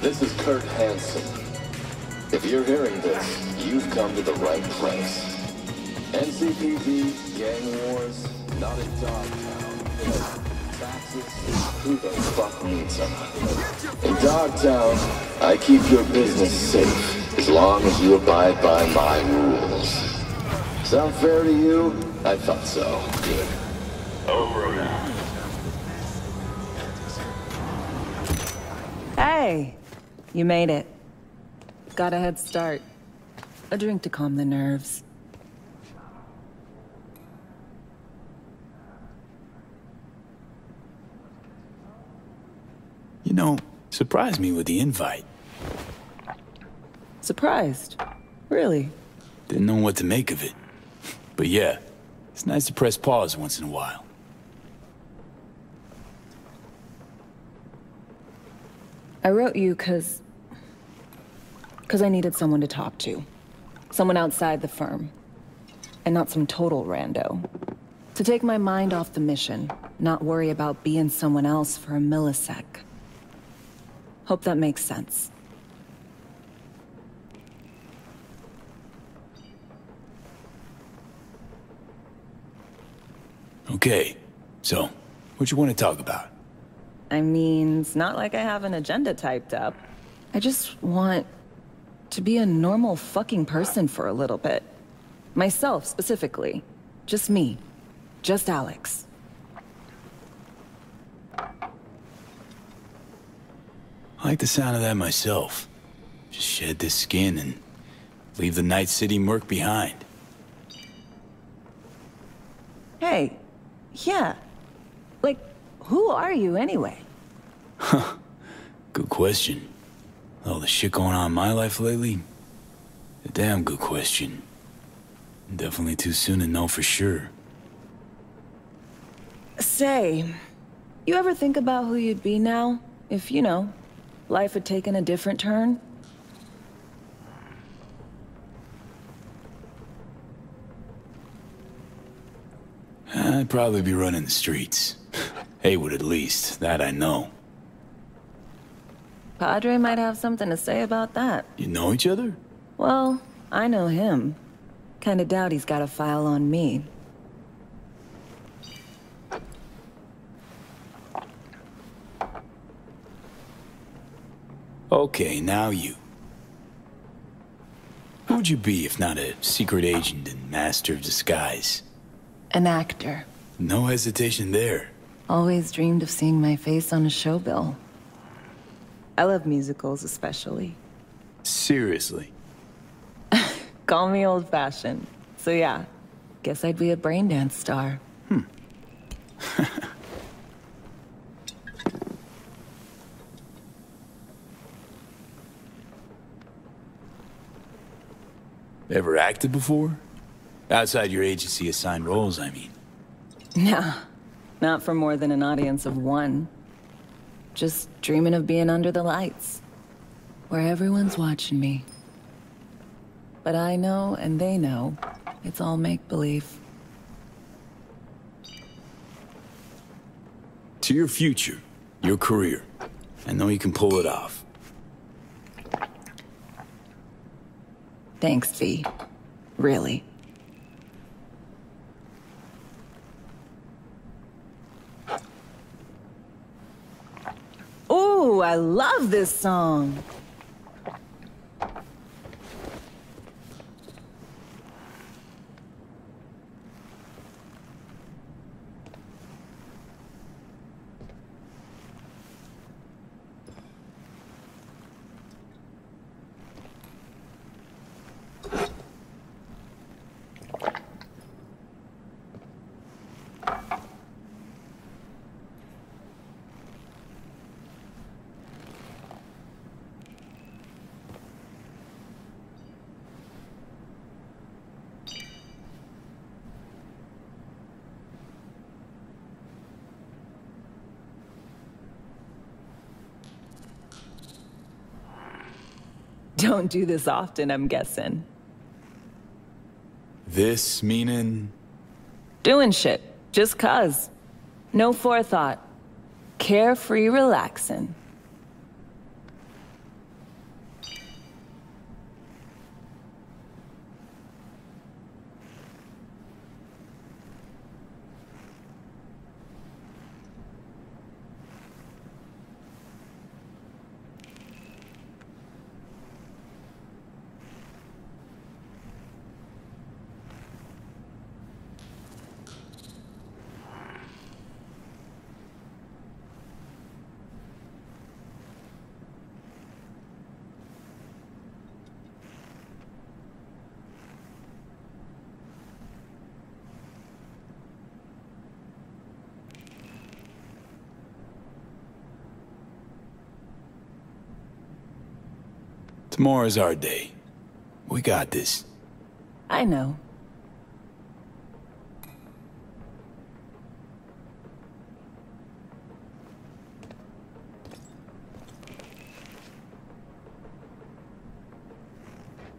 This is Kurt Hansen. If you're hearing this, you've come to the right place. NCPD, gang wars, not in Dogtown. Taxes, who the fuck needs them? In Dogtown, I keep your business safe, as long as you abide by my rules. Sound fair to you? I thought so. Good. Over now. Hey, you made it. Got a head start. A drink to calm the nerves. You know, surprised me with the invite. Surprised? Really? Didn't know what to make of it. But yeah, it's nice to press pause once in a while. I wrote you cause I needed someone to talk to. Someone outside the firm. And not some total rando. To take my mind off the mission, not worry about being someone else for a millisec. Hope that makes sense. Okay, so, what you want to talk about? I mean, it's not like I have an agenda typed up. I just want to be a normal fucking person for a little bit. Myself, specifically. Just me. Just Alex. I like the sound of that myself. Just shed this skin and leave the Night City murk behind. Hey, yeah. Like, who are you anyway? Huh. Good question. All the shit going on in my life lately? A damn good question. Definitely too soon to know for sure. Say, you ever think about who you'd be now? If, you know, life had taken a different turn? I'd probably be running the streets. Haywood at least, that I know. Padre might have something to say about that. You know each other? Well, I know him. Kinda doubt he's got a file on me. Okay, now you. Who'd you be if not a secret agent and master of disguise? An actor. No hesitation there. Always dreamed of seeing my face on a show bill. I love musicals especially. Seriously? Call me old-fashioned. So yeah, guess I'd be a braindance star. Ever acted before? Outside your agency-assigned roles, I mean. Nah, not for more than an audience of one. Just dreaming of being under the lights, where everyone's watching me. But I know, and they know, it's all make-believe. To your future, your career. I know you can pull it off. Thanks, V. Really. Ooh, I love this song. Don't do this often, I'm guessing. This meaning? Doing shit, just 'cause. No forethought. Carefree relaxing. Tomorrow's our day. We got this. I know.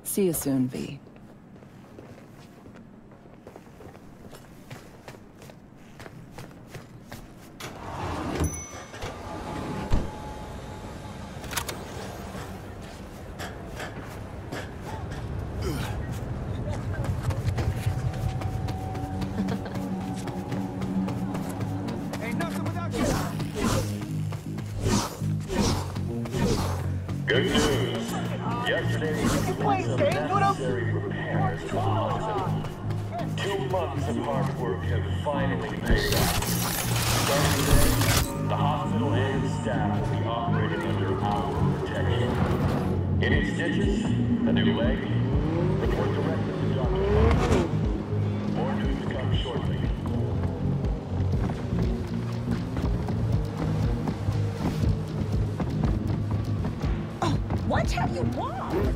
See you soon, V. Good news. Yesterday, necessary repairs to the hospital. 2 months of hard work have finally paid off. Starting today, the hospital and staff will be operating under our protection. Any stitches? A new leg? Report directly to Dr. More news to come shortly. What have you won?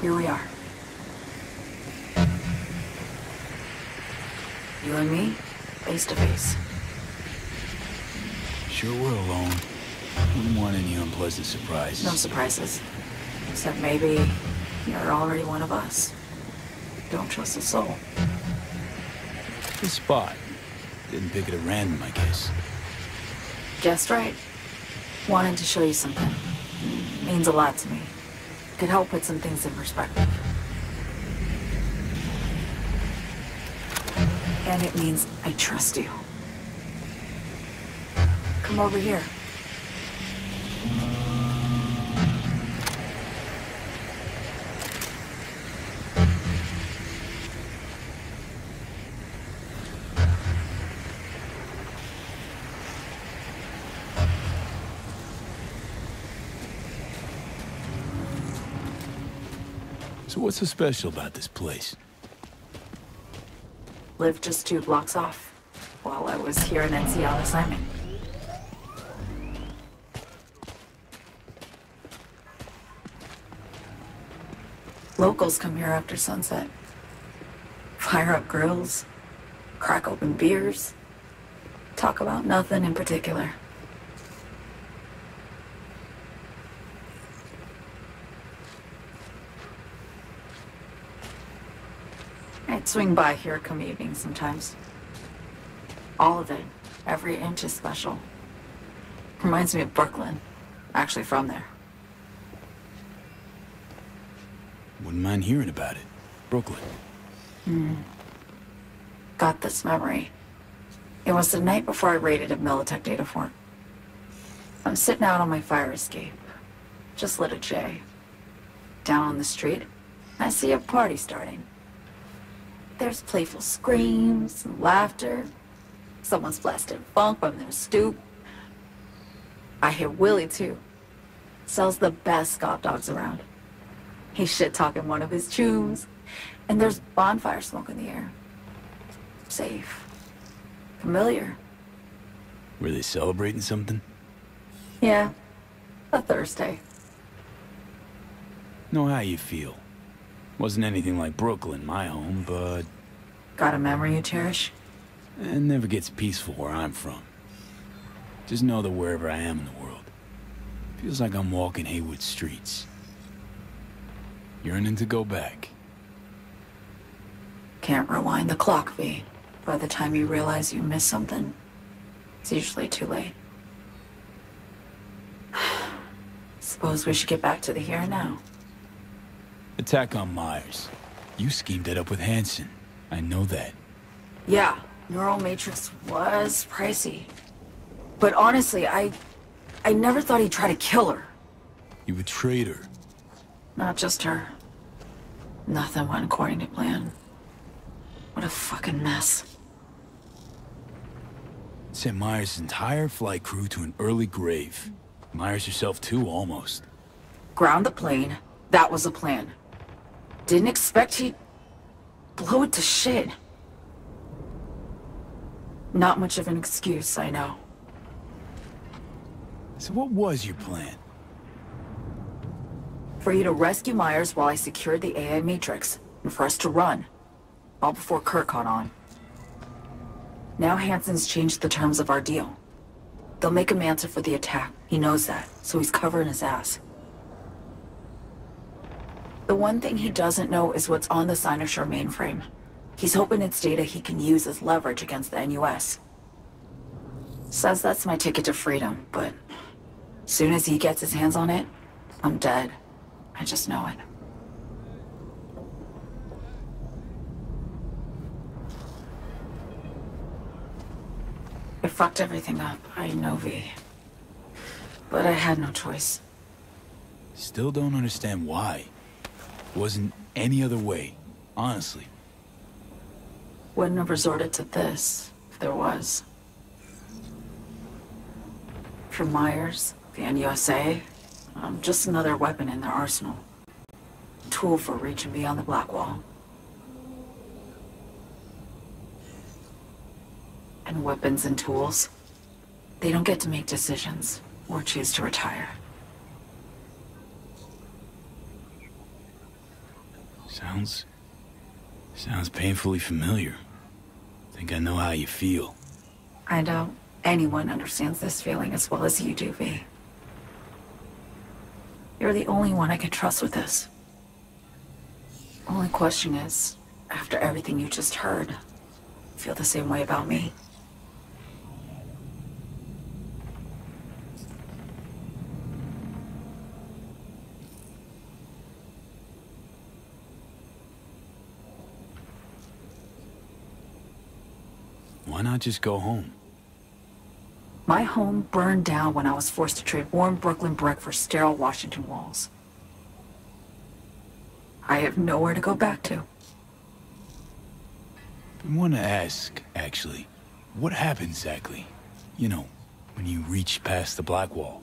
here we are. You and me, face to face. Sure we're alone. Wouldn't want any unpleasant surprises. No surprises. Except maybe you're already one of us. Don't trust a soul. This spot. Didn't pick it at random, I guess. Guessed right. Wanted to show you something. Means a lot to me. Could help put some things in perspective. And it means I trust you. Come over here. So what's so special about this place? Lived just 2 blocks off while I was here in NC on assignment. Locals come here after sunset. Fire up grills, crack open beers, talk about nothing in particular. I'd swing by here come evening sometimes. All of it, every inch is special. Reminds me of Brooklyn, actually from there. Wouldn't mind hearing about it. Brooklyn. Got this memory. It was the night before I raided a Militech data fort. I'm sitting out on my fire escape. Just lit a J. Down on the street, I see a party starting. There's playful screams and laughter. Someone's blasting funk from their stoop. I hear Willie, too. Sells the best scout dogs around. He's shit-talking one of his chews. And there's bonfire smoke in the air. Safe. Familiar. Were they celebrating something? Yeah. A Thursday. Know how you feel. Wasn't anything like Brooklyn, my home, but... Got a memory you cherish? It never gets peaceful where I'm from. Just know that wherever I am in the world, feels like I'm walking Haywood streets. Yearning to go back. Can't rewind the clock, V. By the time you realize you missed something, it's usually too late. Suppose we should get back to the here and now. Attack on Myers. You schemed it up with Hansen. I know that. Yeah, Neural Matrix was pricey. But honestly, I never thought he'd try to kill her. You betrayed her. Not just her. Nothing went according to plan. What a fucking mess. Sent Myers' entire flight crew to an early grave. Myers herself too, almost. Ground the plane. That was the plan. Didn't expect he'd blow it to shit. Not much of an excuse, I know. So what was your plan? For you to rescue Myers while I secured the AI Matrix, and for us to run. All before Kurt caught on. Now Hansen's changed the terms of our deal. They'll make him answer for the attack. He knows that, so he's covering his ass. The one thing he doesn't know is what's on the Cynosure mainframe. He's hoping it's data he can use as leverage against the NUS. Says that's my ticket to freedom, but as soon as he gets his hands on it, I'm dead. I just know it. I fucked everything up, I know, V. But I had no choice. Still don't understand why. Wasn't any other way, honestly. Wouldn't have resorted to this, if there was. For Myers, the NUSA, I'm just another weapon in their arsenal. Tool for reaching beyond the Black Wall. And weapons and tools, they don't get to make decisions or choose to retire. Sounds painfully familiar. Think I know how you feel. I doubt anyone understands this feeling as well as you do, V. You're the only one I can trust with this. Only question is, after everything you just heard, feel the same way about me? Why not just go home? My home burned down when I was forced to trade warm Brooklyn brick for sterile Washington walls. I have nowhere to go back to. I want to ask, actually, what happened exactly? You know, when you reached past the black wall.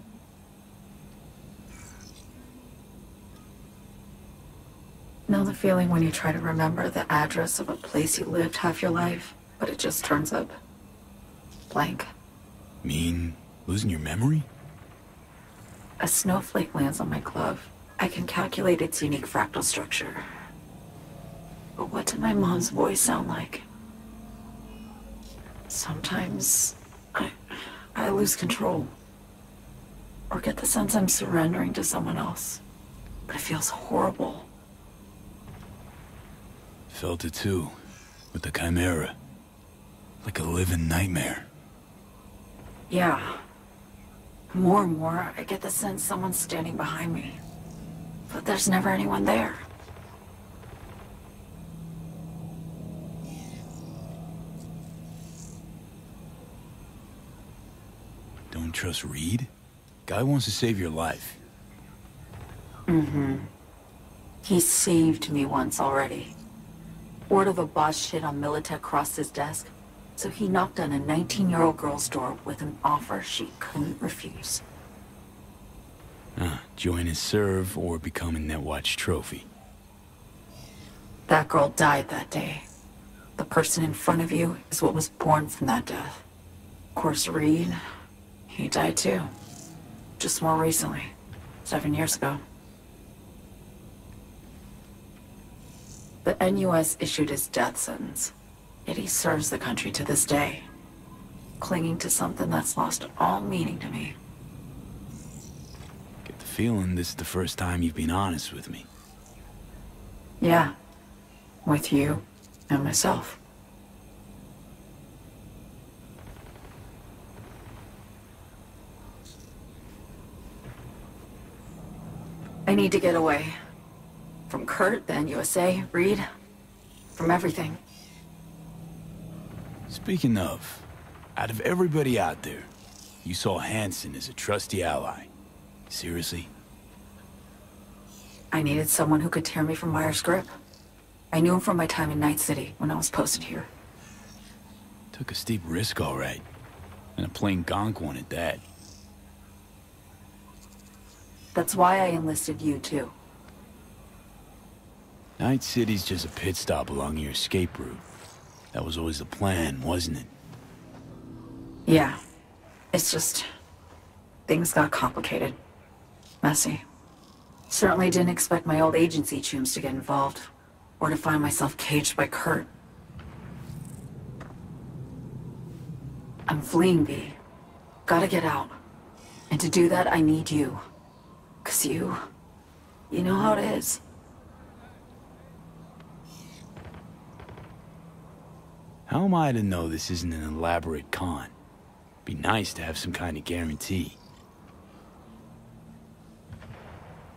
Know the feeling when you try to remember the address of a place you lived half your life, but it just turns up blank? Mean losing your memory? A snowflake lands on my glove. I can calculate its unique fractal structure. But what did my mom's voice sound like? Sometimes I lose control. Or get the sense I'm surrendering to someone else. But it feels horrible. Felt it too, with the Chimera. Like a living nightmare. Yeah. More and more, I get the sense someone's standing behind me. But there's never anyone there. Don't trust Reed? Guy wants to save your life. Mm-hmm. He saved me once already. Word of a boss shit on Militech crossed his desk, so he knocked on a 19-year-old girl's door with an offer she couldn't refuse. Join his serve or become a Netwatch trophy. That girl died that day. The person in front of you is what was born from that death. Of course, Reed, he died too. Just more recently. 7 years ago. The NUS issued his death sentence, yet he serves the country to this day, clinging to something that's lost all meaning to me. Get the feeling this is the first time you've been honest with me. Yeah, with you and myself. I need to get away. From Kurt, then USA, Reed, from everything. Speaking of, out of everybody out there, you saw Hansen as a trusty ally. Seriously? I needed someone who could tear me from Myers' grip. I knew him from my time in Night City when I was posted here. Took a steep risk, all right. And a plain gonk one at that. That's why I enlisted you, too. Night City's just a pit stop along your escape route. That was always the plan, wasn't it? Yeah. It's just... things got complicated. Messy. Certainly didn't expect my old agency chooms to get involved. Or to find myself caged by Kurt. I'm fleeing, V. Gotta get out. And to do that, I need you. 'Cause you know how it is. How am I to know this isn't an elaborate con? Be nice to have some kind of guarantee.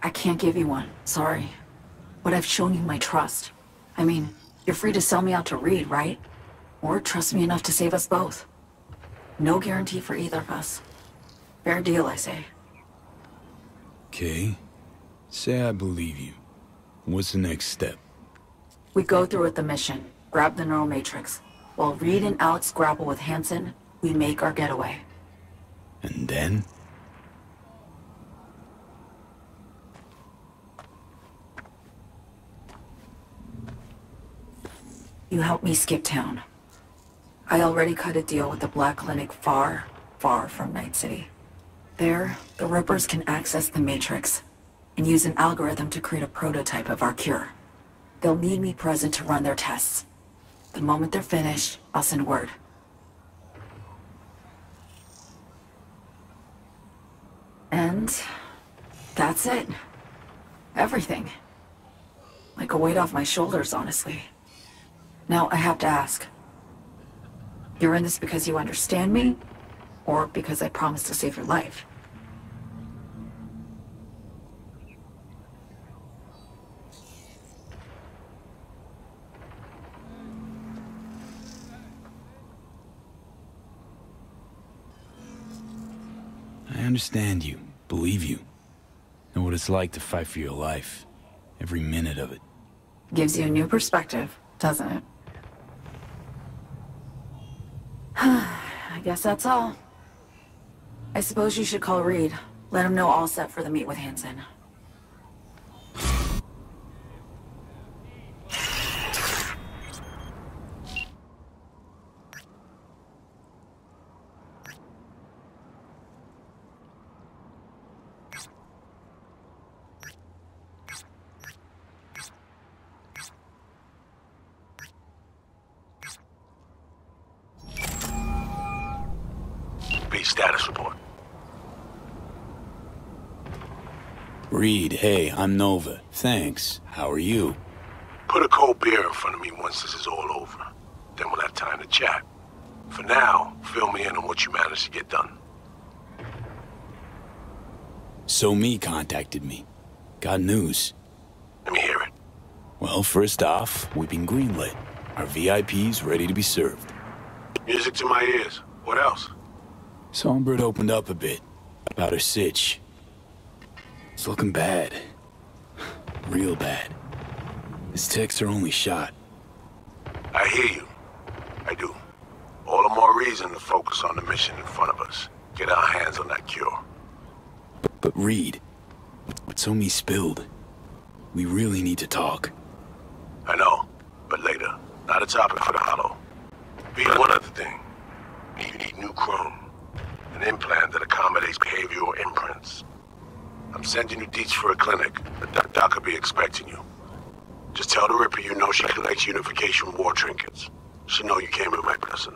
I can't give you one, sorry. But I've shown you my trust. I mean, you're free to sell me out to Reed, right? Or trust me enough to save us both. No guarantee for either of us. Fair deal, I say. Okay. Say I believe you. What's the next step? We go through with the mission, grab the neural matrix. While Reed and Alex grapple with Hansen, we make our getaway. And then? You help me skip town. I already cut a deal with the Black Clinic far, far from Night City. There, the Rippers can access the Matrix and use an algorithm to create a prototype of our cure. They'll need me present to run their tests. The moment they're finished, I'll send word. And that's it. Everything. Like a weight off my shoulders, honestly. Now I have to ask. You're in this because you understand me? Or because I promised to save your life? I understand you, believe you. Know what it's like to fight for your life. Every minute of it. Gives you a new perspective, doesn't it? I guess that's all. I suppose you should call Reed. Let him know all set for the meet with Hansen. Status report. Reed, hey, I'm Nova. Thanks. How are you? Put a cold beer in front of me once this is all over. Then we'll have time to chat. For now, fill me in on what you managed to get done. So Me contacted me. Got news. Let me hear it. Well, first off, we've been greenlit. Our VIP's ready to be served. Music to my ears. What else? Songbird opened up a bit about her sitch. It's looking bad. Real bad. His tech's her only shot. I hear you. I do. All the more reason to focus on the mission in front of us. Get our hands on that cure. But Reed, what's so Me spilled? We really need to talk. I know, but later. Not a topic for the hollow. Be one other thing. You need new chrome. An implant that accommodates behavioral imprints. I'm sending you deets for a clinic. The doc will be expecting you. Just tell the Ripper you know she collects unification war trinkets. She'll know you came with my person.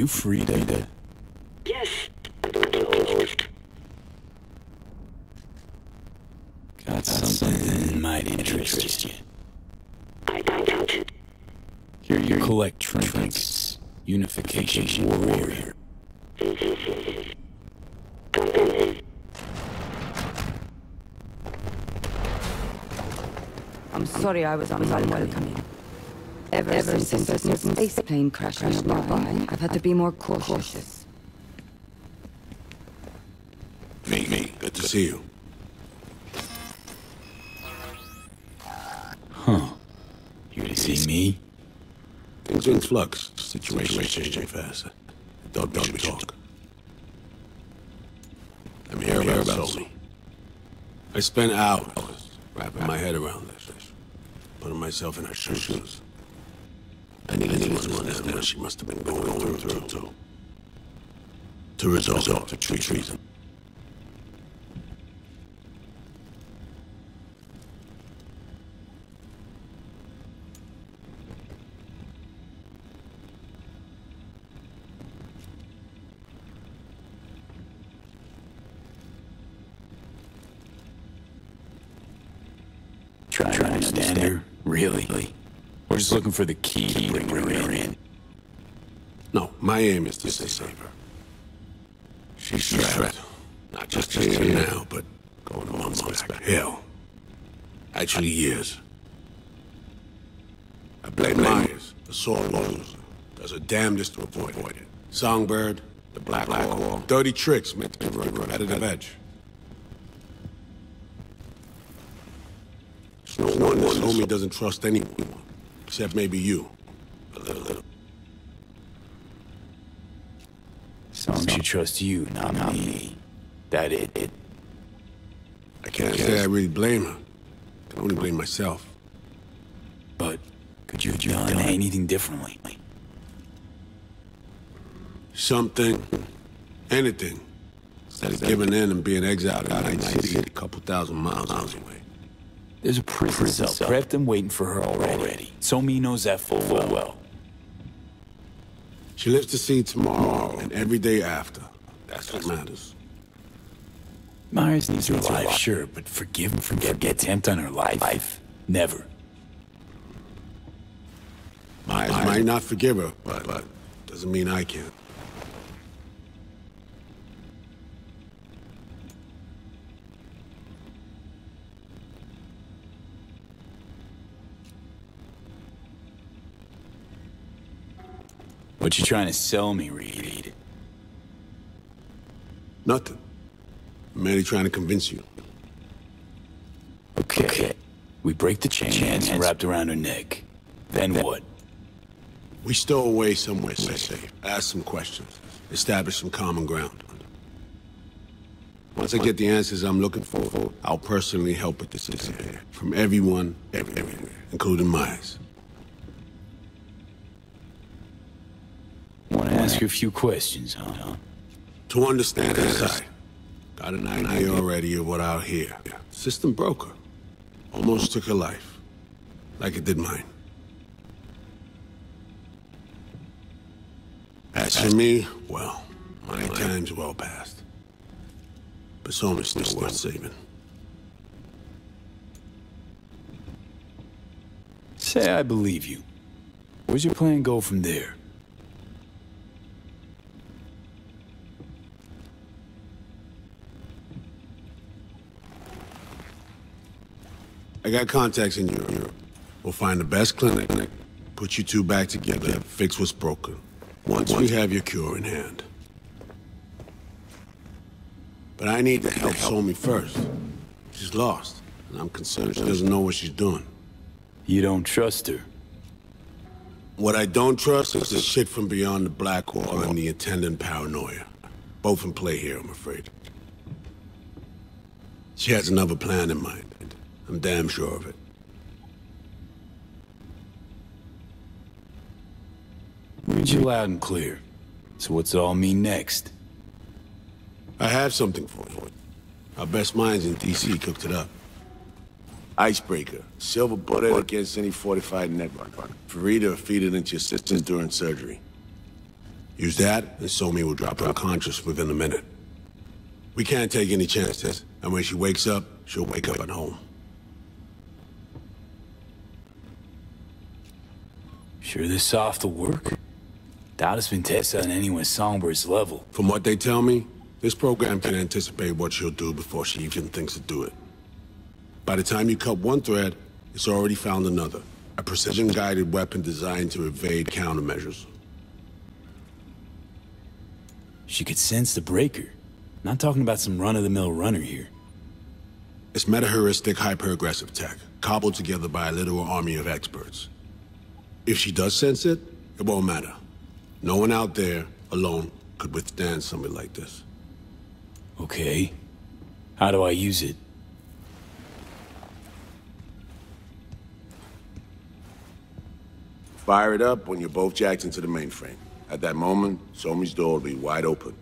you Frida? Yes. Got something that might interest you. I doubt it. Here you collect trinkets. Unification warrior. I'm sorry I was unwelcoming. Ever since a certain space plane crashed nearby, I've had to be more cautious. Me. Good to see you. Huh. Here to see me? Things are in flux. Situation changing fast. Don't talk. I'm here about me. I spent hours wrapping my head around this, putting myself in her shoes. I needed to understand what she must have been going through to resort to treason. Trying to understand her? Really? We're just looking for the key to bring her in. No, my aim is to save her. She's trapped. Not just here now, but going months back. Hell. Actually, years. I blame Myers, the sword loser. Does her damnedest to avoid it. Songbird, the Black Wall. Dirty tricks meant to give her a competitive edge. No one this homie doesn't trust anyone, except maybe you. A little. Some should trust you, not me. That it. I can't say I really blame her. I can only blame myself. But could you have done anything differently? Something. Anything. Instead of giving in and being exiled in Night City, a couple thousand miles away. There's a prison cell prepped and waiting for her already. So me knows that full well. She lives to see tomorrow and every day after. That's what matters. Myers needs her life, sure, but forgive and forget attempt on her life? Never. Myers might not forgive her, but doesn't mean I can't. What you trying to sell me, Reed? Nothing. I'm merely trying to convince you. Okay. We break the chain wrapped around her neck. Then what? We stow away somewhere safe. Ask some questions. Establish some common ground. Once I get the answers I'm looking for, I'll personally help it disappear. From everyone, everywhere, including Myers. Want to ask you a few questions, huh? To understand inside. Got an idea already of what I'll hear. System broke her. Almost took her life. Like it did mine. As for me, well, my time's well past. Persona's still worth saving. Say I believe you. Where's your plan go from there? I got contacts in Europe. We'll find the best clinic, put you two back together, fix what's broken. Once we have your cure in hand. But I need to help Somi first. She's lost, and I'm concerned she doesn't know what she's doing. You don't trust her? What I don't trust is the shit from beyond the Black Wall and the attendant paranoia. Both in play here, I'm afraid. She has another plan in mind. I'm damn sure of it. Read you loud and clear. So what's it all mean next? I have something for you. Our best minds in D.C. cooked it up. Icebreaker. Silver bullet against any fortified network. Farida feed it into your systems during surgery. Use that, and Somi will drop unconscious within a minute. We can't take any chances, and when she wakes up, she'll wake up at home. Sure this soft will work? Doubt it's been tested on anyone Songbird's level. From what they tell me, this program can anticipate what she'll do before she even thinks to do it. By the time you cut one thread, it's already found another. A precision-guided weapon designed to evade countermeasures. She could sense the breaker. Not talking about some run-of-the-mill runner here. It's meta-heuristic hyper-aggressive tech, cobbled together by a literal army of experts. If she does sense it, it won't matter. No one out there, alone, could withstand something like this. Okay. How do I use it? Fire it up when you're both jacked into the mainframe. At that moment, Somi's door will be wide open.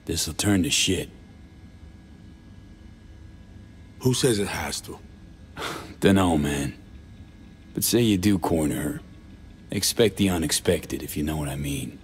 This'll turn to shit. Who says it has to? Dunno, man. But say you do corner her. Expect the unexpected, if you know what I mean.